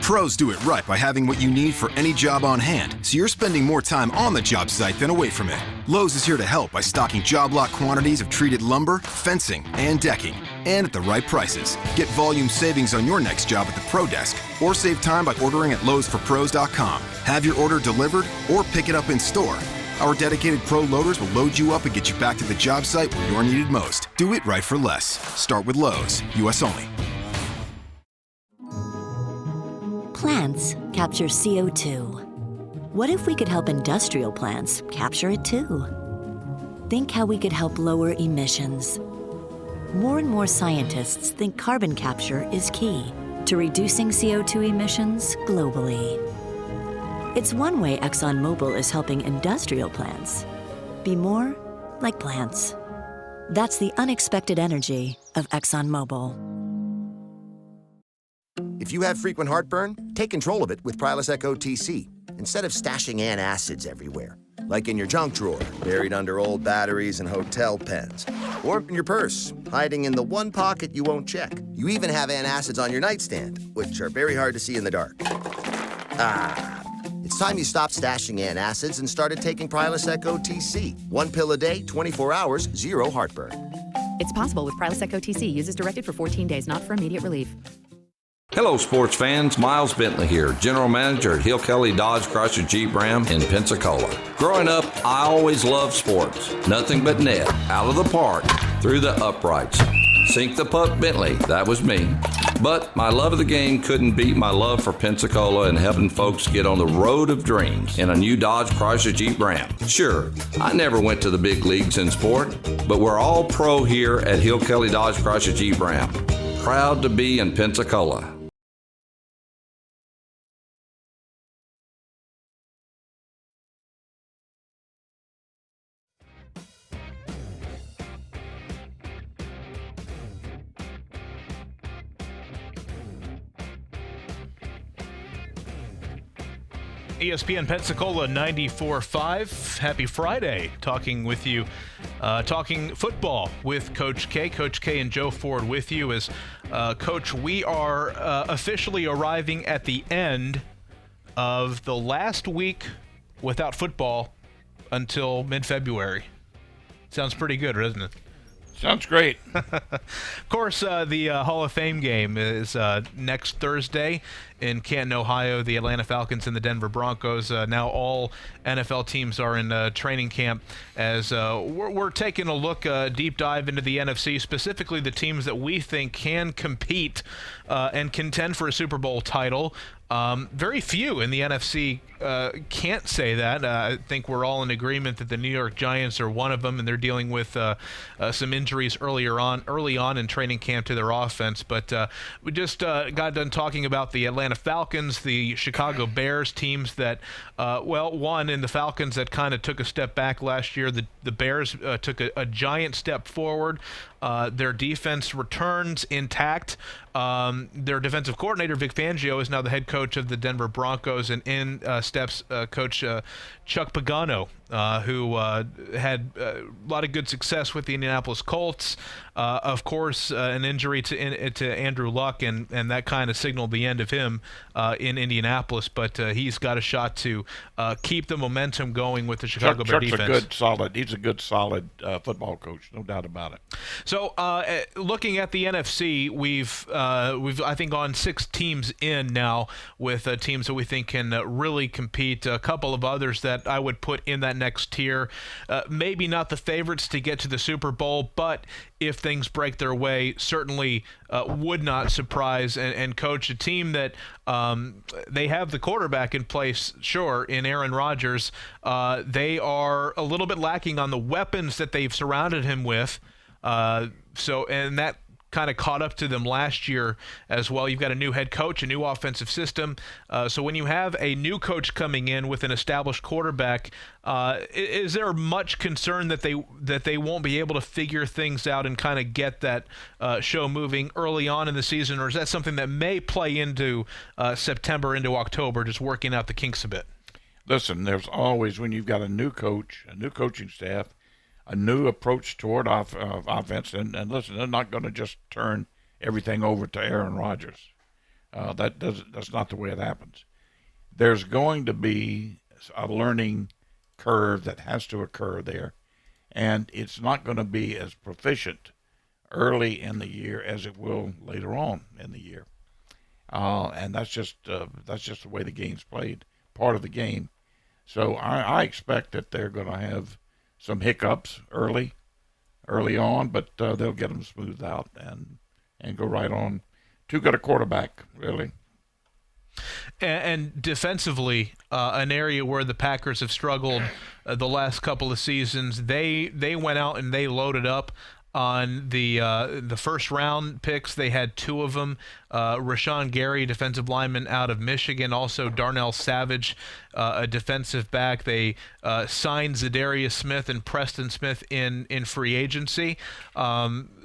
Speaker 1: Pros do it right by having what you need for any job on hand, so you're spending more time on the job site than away from it. Lowe's is here to help by stocking job lot quantities of treated lumber, fencing, and decking, and at the right prices. Get volume savings on your next job at the Pro Desk, or save time by ordering at lowesforpros.com. Have your order delivered or pick it up in store. Our dedicated pro loaders will load you up and get you back to the job site where you're needed most. Do it right for less. Start with Lowe's, U.S. only.
Speaker 4: Plants capture CO2. What if we could help industrial plants capture it too? Think how we could help lower emissions. More and more scientists think carbon capture is key to reducing CO2 emissions globally. It's one way ExxonMobil is helping industrial plants be more like plants. That's the unexpected energy of ExxonMobil.
Speaker 3: If you have frequent heartburn, take control of it with Prilosec OTC instead of stashing antacids everywhere, like in your junk drawer, buried under old batteries and hotel pens, or in your purse, hiding in the one pocket you won't check. You even have antacids on your nightstand, which are very hard to see in the dark. It's time you stopped stashing antacids and started taking Prilosec OTC. 1 pill a day, 24 hours, 0 heartburn.
Speaker 5: It's possible with Prilosec OTC. Use as directed for 14 days, not for immediate relief.
Speaker 23: Hello, sports fans. Miles Bentley here, General Manager at Hill Kelly Dodge Chrysler Jeep Ram in Pensacola. Growing up, I always loved sports. Nothing but net, out of the park, through the uprights. Sink the puck Bentley, that was me. But my love of the game couldn't beat my love for Pensacola and helping folks get on the road of dreams in a new Dodge Chrysler Jeep Ram. Sure, I never went to the big leagues in sport, but we're all pro here at Hill Kelly Dodge Chrysler Jeep Ram. Proud to be in Pensacola.
Speaker 15: ESPN Pensacola 94.5. Happy Friday. Talking with you, talking football with Coach K. Coach K and Joe Ford with you as Coach, we are officially arriving at the end of the last week without football until mid-February. Sounds pretty good, doesn't it?
Speaker 16: Sounds great.
Speaker 15: Of course, the Hall of Fame game is next Thursday in Canton, Ohio. The Atlanta Falcons and the Denver Broncos. Now all NFL teams are in training camp as we're taking a look, deep dive into the NFC, specifically the teams that we think can compete and contend for a Super Bowl title. Very few in the NFC can't say that. I think we're all in agreement that the New York Giants are one of them, and they're dealing with some injuries early on in training camp to their offense. But we just got done talking about the Atlanta Falcons, the Chicago Bears, teams that, one in the Falcons that kind of took a step back last year. The Bears took a giant step forward. Their defense returns intact. Their defensive coordinator, Vic Fangio, is now the head coach of the Denver Broncos, and in steps Coach Chuck Pagano, who had a lot of good success with the Indianapolis Colts. Of course, an injury to Andrew Luck, and that kind of signaled the end of him in Indianapolis. But he's got a shot to keep the momentum going with the Chicago Bears defense.
Speaker 16: He's a good, solid football coach, no doubt about it.
Speaker 15: So, looking at the NFC, we've I think gone 6 teams in now with teams that we think can really compete. A couple of others that I would put in that next tier. Maybe not the favorites to get to the Super Bowl, but if things break their way, certainly would not surprise. And coach, a team that they have the quarterback in place, sure, in Aaron Rodgers. They are a little bit lacking on the weapons that they've surrounded him with. And that kind of caught up to them last year as well. You've got a new head coach, a new offensive system. So when you have a new coach coming in with an established quarterback, is there much concern that they won't be able to figure things out and kind of get that show moving early on in the season, or is that something that may play into September, into October, just working out the kinks a bit?
Speaker 16: Listen, there's always, when you've got a new coach, a new coaching staff, a new approach toward offense, and listen, they're not going to just turn everything over to Aaron Rodgers. That's not the way it happens. There's going to be a learning curve that has to occur there, and it's not going to be as proficient early in the year as it will later on in the year. And that's just the way the game's played, part of the game. So I expect that they're going to have some hiccups early on, but they'll get them smoothed out and go right on. Too good a quarterback, really.
Speaker 15: And defensively, an area where the Packers have struggled the last couple of seasons, they went out and they loaded up on the first round picks. They had 2 of them. Rashawn Gary, defensive lineman out of Michigan, also Darnell Savage, a defensive back. They signed Zadarius Smith and Preston Smith in free agency.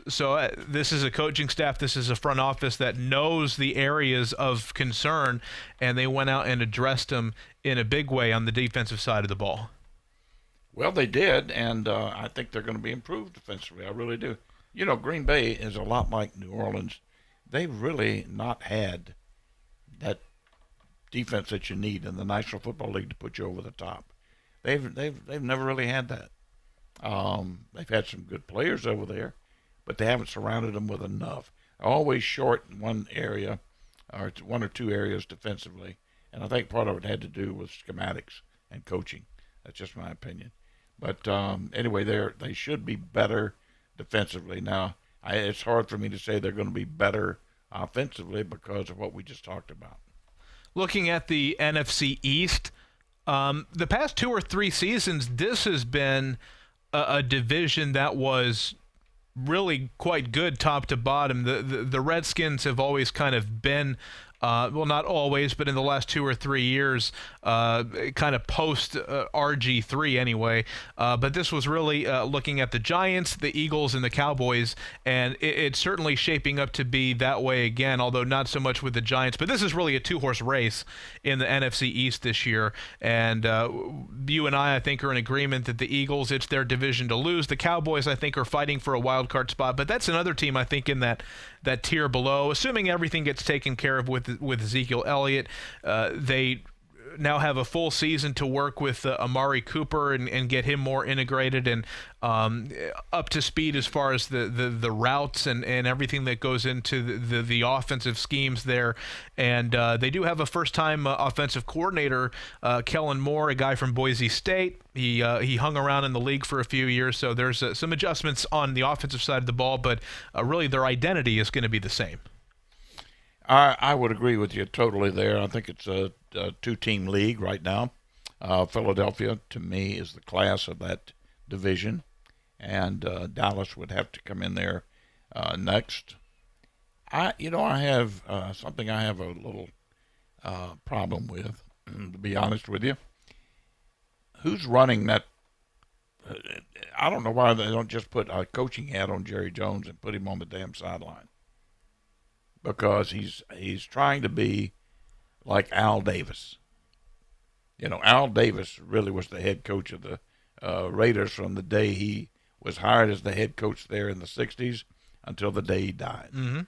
Speaker 15: So this is a coaching staff, this is a front office that knows the areas of concern, and they went out and addressed them in a big way on the defensive side of the ball.
Speaker 16: Well, they did, and I think they're going to be improved defensively. I really do. You know, Green Bay is a lot like New Orleans. They've really not had that defense that you need in the National Football League to put you over the top. They've never really had that. They've had some good players over there, but they haven't surrounded them with enough. Always short in one area, or one or two areas defensively, and I think part of it had to do with schematics and coaching. That's just my opinion. But anyway, they should be better defensively. Now, it's hard for me to say they're going to be better offensively because of what we just talked about.
Speaker 15: Looking at the NFC East, the past 2 or 3 seasons, this has been a division that was really quite good top to bottom. The Redskins have always kind of been, well, not always, but in the last 2 or 3 years, kind of post RG3 anyway. But this was really looking at the Giants, the Eagles, and the Cowboys, and it's certainly shaping up to be that way again, although not so much with the Giants. But this is really a 2-horse race in the NFC East this year, and you and I think, are in agreement that the Eagles, it's their division to lose. The Cowboys, I think, are fighting for a wild card spot, but that's another team, I think, in that tier below, assuming everything gets taken care of with Ezekiel Elliott. They now have a full season to work with Amari Cooper and get him more integrated and up to speed as far as the routes and everything that goes into the offensive schemes there. And they do have a first-time offensive coordinator, Kellen Moore, a guy from Boise State. He hung around in the league for a few years, so there's some adjustments on the offensive side of the ball, but really their identity is going to be the same.
Speaker 16: I would agree with you totally there. I think it's a 2-team league right now. Philadelphia, to me, is the class of that division, and Dallas would have to come in there next. I have something I have a little problem with, to be honest with you. Who's running that? I don't know why they don't just put a coaching hat on Jerry Jones and put him on the damn sideline. Because he's trying to be like Al Davis. You know, Al Davis really was the head coach of the Raiders from the day he was hired as the head coach there in the 60s until the day he died.
Speaker 15: Mm-hmm.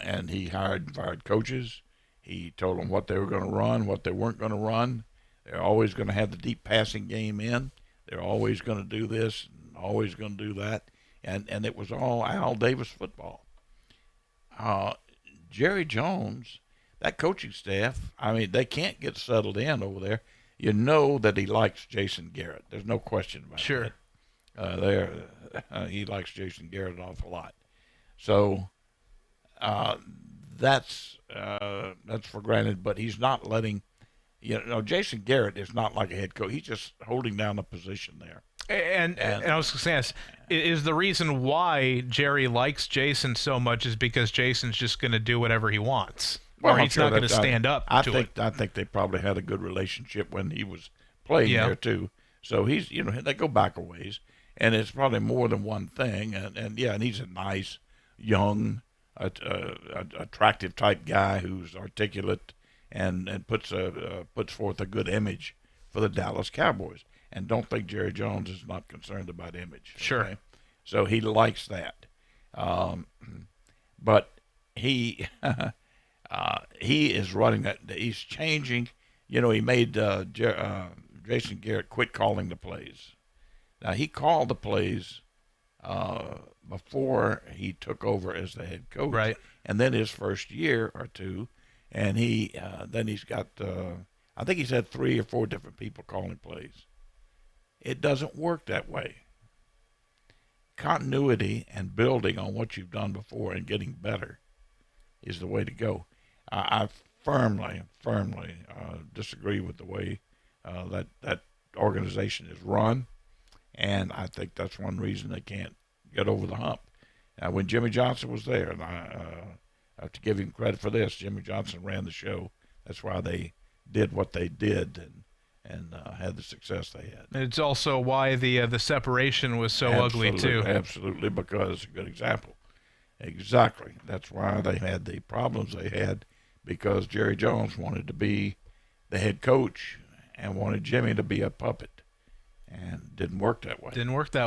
Speaker 16: And he hired and fired coaches. He told them what they were going to run, what they weren't going to run. They're always going to have the deep passing game in. They're always going to do this, and always going to do that. And it was all Al Davis football. Jerry Jones, that coaching staff, I mean, they can't get settled in over there. You know that he likes Jason Garrett. There's no question about
Speaker 15: Sure.
Speaker 16: that. He likes Jason Garrett an awful lot. So that's for granted, but he's not letting, Jason Garrett is not like a head coach. He's just holding down a position there.
Speaker 15: And I was going to say, is the reason why Jerry likes Jason so much is because Jason's just going to do whatever he wants, or he's not going to stand up to it.
Speaker 16: I think they probably had a good relationship when he was playing there too. So he's, they go back a ways, and it's probably more than one thing. And he's a nice, young, attractive type guy who's articulate and puts forth a good image for the Dallas Cowboys. And don't think Jerry Jones is not concerned about image.
Speaker 15: Sure.
Speaker 16: Okay? So he likes that. But he is running that. He's changing. He made Jason Garrett quit calling the plays. Now, he called the plays before he took over as the head coach.
Speaker 15: Right.
Speaker 16: And then his first year or two, and he's got, I think he's had 3 or 4 different people calling plays. It doesn't work that way. Continuity and building on what you've done before and getting better is the way to go. I firmly disagree with the way that organization is run, and I think that's one reason they can't get over the hump. Now, when Jimmy Johnson was there, and I have to give him credit for this, Jimmy Johnson ran the show. That's why they did what they did, and had the success they had.
Speaker 15: It's also why the separation was so ugly too.
Speaker 16: Absolutely, because a good example. Exactly. That's why they had the problems they had, because Jerry Jones wanted to be the head coach and wanted Jimmy to be a puppet. And didn't work that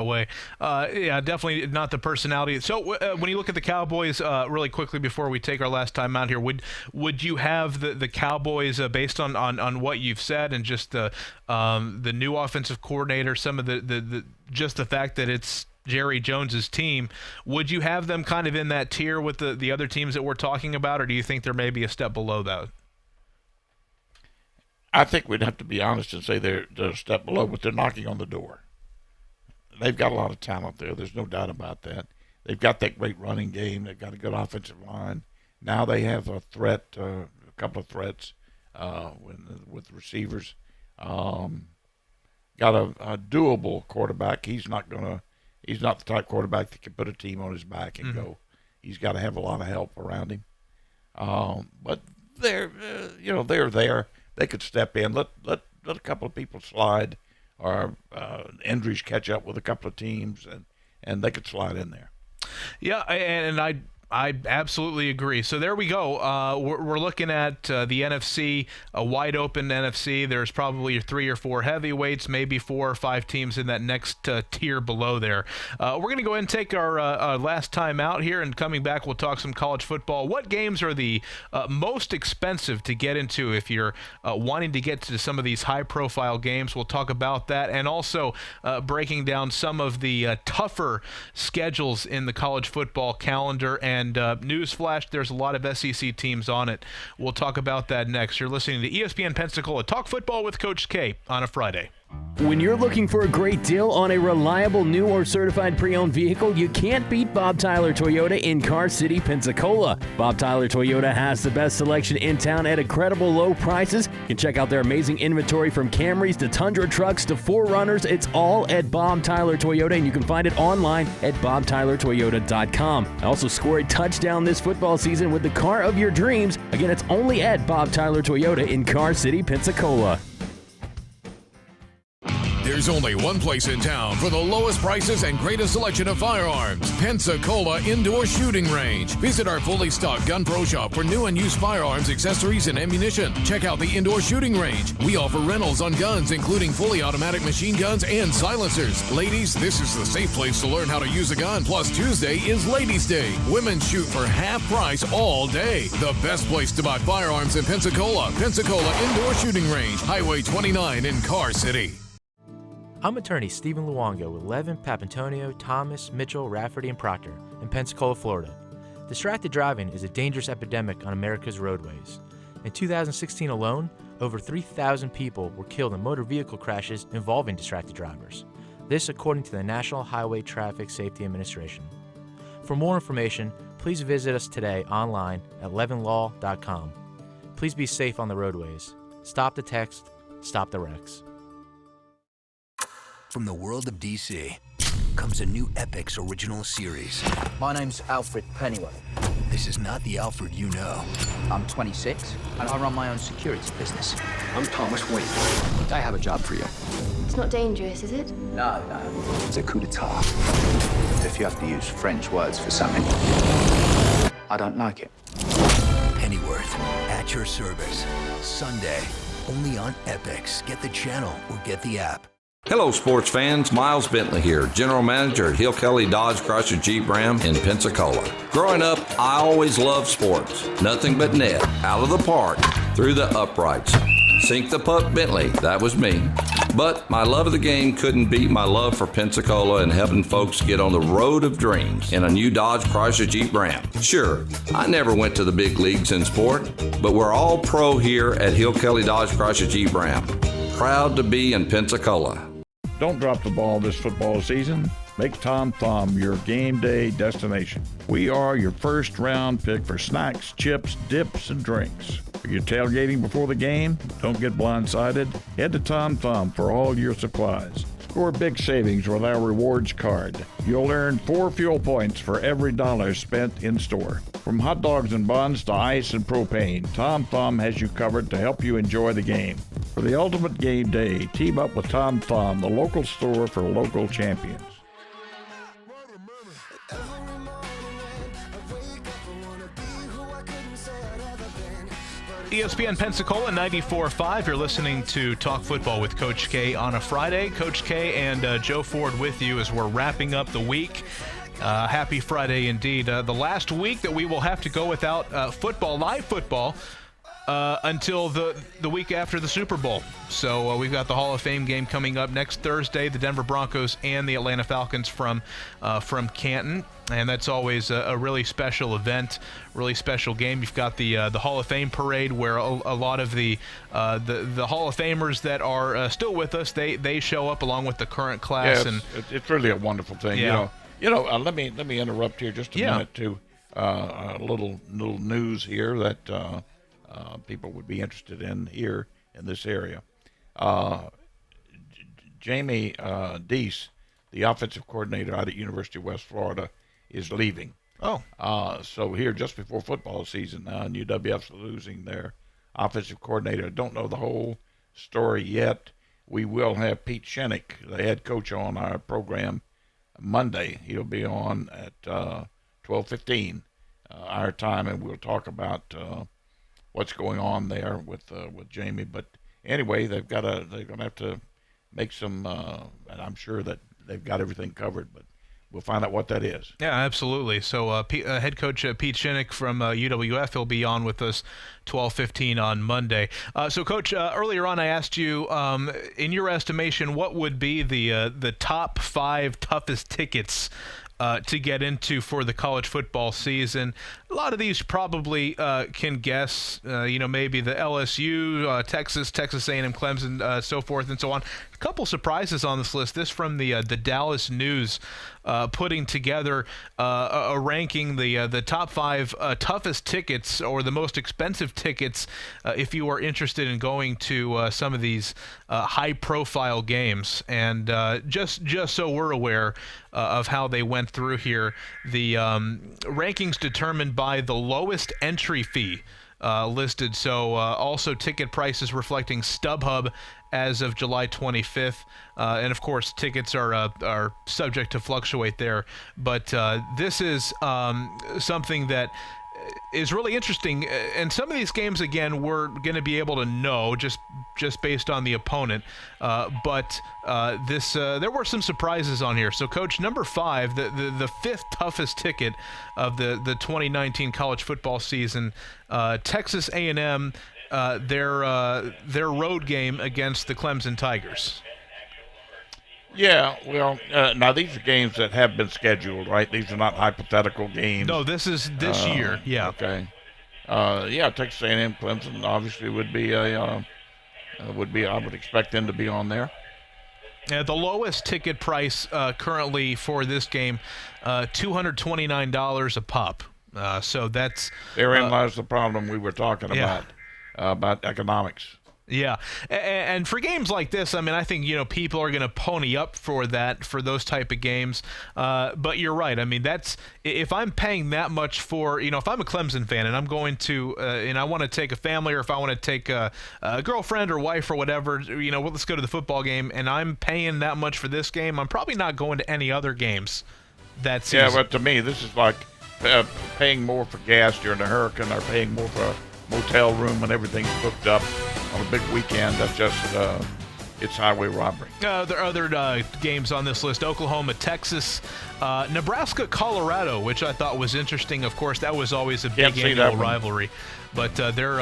Speaker 16: way. Yeah, definitely not the personality. So when you look at the Cowboys, really quickly before we take our last time out here, would you have the Cowboys based on what you've said and just the new offensive coordinator, some of the just the fact that it's Jerry Jones's team, would you have them kind of in that tier with the other teams that we're talking about, or do you think there may be a step below that? I think we'd have to be honest and say they're a step below, but they're knocking on the door. They've got a lot of talent there. There's no doubt about that. They've got that great running game. They've got a good offensive line. Now they have a threat, a couple of threats with receivers. Got a doable quarterback. He's not the type quarterback that can put a team on his back and go. He's got to have a lot of help around him. But they're there. They could step in, let a couple of people slide, or injuries catch up with a couple of teams, and they could slide in there.
Speaker 15: Yeah, and I absolutely agree. So there we go. We're looking at the NFC, a wide open NFC. There's probably 3 or 4 heavyweights, maybe 4 or 5 teams in that next tier below there. We're going to go ahead and take our last time out here, and coming back, we'll talk some college football. What games are the most expensive to get into if you're wanting to get to some of these high-profile games? We'll talk about that, and also breaking down some of the tougher schedules in the college football calendar. And newsflash, there's a lot of SEC teams on it. We'll talk about that next. You're listening to ESPN Pensacola Talk Football with Coach K on a Friday.
Speaker 20: When you're looking for a great deal on a reliable new or certified pre-owned vehicle, you can't beat Bob Tyler Toyota in Car City, Pensacola. Bob Tyler Toyota has the best selection in town at incredible low prices. You can check out their amazing inventory from Camrys to Tundra trucks to 4Runners. It's all at Bob Tyler Toyota, and you can find it online at bobtylertoyota.com. Also score a touchdown this football season with the car of your dreams. Again, it's only at Bob Tyler Toyota in Car City, Pensacola.
Speaker 6: There's only one place in town for the lowest prices and greatest selection of firearms. Pensacola Indoor Shooting Range. Visit our fully stocked Gun Pro Shop for new and used firearms, accessories, and ammunition. Check out the Indoor Shooting Range. We offer rentals on guns, including fully automatic machine guns and silencers. Ladies, this is the safe place to learn how to use a gun. Plus, Tuesday is Ladies' Day. Women shoot for half price all day. The best place to buy firearms in Pensacola. Pensacola Indoor Shooting Range. Highway 29 in Car City.
Speaker 19: I'm attorney Stephen Luongo with Levin, Papantonio, Thomas, Mitchell, Rafferty, and Proctor in Pensacola, Florida. Distracted driving is a dangerous epidemic on America's roadways. In 2016 alone, over 3,000 people were killed in motor vehicle crashes involving distracted drivers. This according to the National Highway Traffic Safety Administration. For more information, please visit us today online at levinlaw.com. Please be safe on the roadways. Stop the text, stop the wrecks.
Speaker 7: From the world of DC comes a new Epix original series. My name's Alfred Pennyworth. This is not the Alfred you know. I'm 26, and I run my own security business. I'm Thomas Wayne. I have a job for you.
Speaker 8: It's not dangerous, is it?
Speaker 7: No. It's a coup d'etat. If you have to use French words for something, I don't like it. Pennyworth, at your service. Sunday, only on Epix. Get the channel or get the app.
Speaker 23: Hello, sports fans. Miles Bentley here, General Manager at Hill Kelly Dodge Chrysler Jeep Ram in Pensacola. Growing up, I always loved sports. Nothing but net, out of the park, through the uprights. Sink the puck Bentley, that was me. But my love of the game couldn't beat my love for Pensacola and helping folks get on the road of dreams in a new Dodge Chrysler Jeep Ram. Sure, I never went to the big leagues in sport, but we're all pro here at Hill Kelly Dodge Chrysler Jeep Ram. Proud to be in Pensacola.
Speaker 16: Don't drop the ball this football season. Make Tom Thumb your game day destination. We are your first round pick for snacks, chips, dips, and drinks. Are you tailgating before the game? Don't get blindsided. Head to Tom Thumb for all your supplies. Score big savings with our rewards card. You'll earn 4 fuel points for every $1 spent in store. From hot dogs and buns to ice and propane, Tom Thumb has you covered to help you enjoy the game. For the ultimate game day, team up with Tom Thumb, the local store for local champions.
Speaker 15: ESPN Pensacola 94.5. You're listening to Talk Football with Coach K on a Friday. Coach K and Joe Ford with you as we're wrapping up the week. Happy Friday indeed. The last week that we will have to go without live football, until the week after the Super Bowl. So we've got the Hall of Fame game coming up next Thursday, the Denver Broncos and the Atlanta Falcons from Canton. And that's always a really special event, really special game. You've got the Hall of Fame parade where a lot of the Hall of Famers that are still with us, they show up along with the current class.
Speaker 16: Yeah, it's really a wonderful thing.
Speaker 15: Yeah.
Speaker 16: Let me interrupt here just a minute too. A little news here that people would be interested in here in this area. Jamie Deese, the offensive coordinator out at University of West Florida, is leaving.
Speaker 15: Oh.
Speaker 16: So here just before football season now, and UWF's losing their offensive coordinator. I don't know the whole story yet. We will have Pete Shinnick, the head coach, on our program Monday. He'll be on at 12:15 our time, and we'll talk about what's going on there with Jamie. But anyway, they're gonna have to make some, and I'm sure that they've got everything covered, but we'll find out what that is.
Speaker 15: Yeah, absolutely. So head coach Pete Shinnick from UWF, he'll be on with us 12:15 on Monday. So, Coach, earlier on I asked you, in your estimation, what would be the top 5 toughest tickets to get into for the college football season? A lot of these probably can guess, maybe the LSU, Texas A&M, Clemson, so forth and so on. A couple surprises on this list. This from the Dallas News, putting together a ranking, the top 5 toughest tickets or the most expensive tickets if you are interested in going to some of these high-profile games. And just so we're aware of how they went through here, the rankings determined by the lowest entry fee listed. So also ticket prices reflecting StubHub as of July 25th. And of course, tickets are subject to fluctuate there. But this is something that is really interesting. And some of these games, again, we're going to be able to know just based on the opponent. But there were some surprises on here. So, Coach, number 5, the 5th toughest ticket of the 2019 college football season, Texas A&M, their road game against the Clemson Tigers.
Speaker 16: Yeah, well, now these are games that have been scheduled, right? These are not hypothetical games.
Speaker 15: No, this is this year. Yeah.
Speaker 16: Okay. Texas A&M, Clemson obviously would be I would expect them to be on there.
Speaker 15: Yeah, the lowest ticket price currently for this game, $229 a pop. So that's
Speaker 16: therein lies the problem we were talking about economics.
Speaker 15: Yeah, and for games like this, I mean, I think, people are going to pony up for those type of games. But you're right. I mean, if I'm paying that much for, if I'm a Clemson fan and I'm going to, and I want to take a family, or if I want to take a girlfriend or wife or whatever, let's go to the football game, and I'm paying that much for this game, I'm probably not going to any other games that season.
Speaker 16: Yeah, but to me, this is like paying more for gas during a hurricane or paying more for a motel room when everything's booked up on a big weekend. That's just it's highway robbery.
Speaker 15: There are other games on this list: Oklahoma, Texas, Nebraska, Colorado, which I thought was interesting. Of course, that was always a big annual rivalry. But they're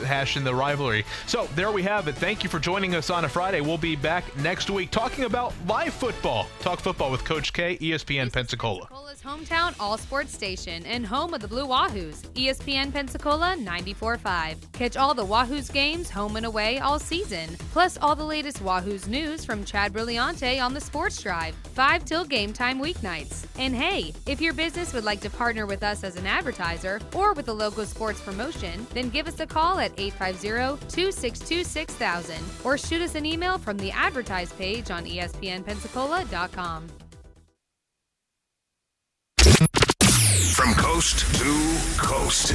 Speaker 15: hashing the rivalry. So there we have it. Thank you for joining us on a Friday. We'll be back next week talking about live football. Talk football with Coach K, ESPN Pensacola.
Speaker 13: Pensacola's hometown all-sports station and home of the Blue Wahoos, ESPN Pensacola 94.5. Catch all the Wahoos games home and away all season. Plus all the latest Wahoos news from Chad Brillante on the Sports Drive, 5 till game time weeknights. And hey, if your business would like to partner with us as an advertiser or with a local sports promotion, then give us a call at 850-262-6000 or shoot us an email from the advertise page on ESPNpensacola.com.
Speaker 9: From coast to coast.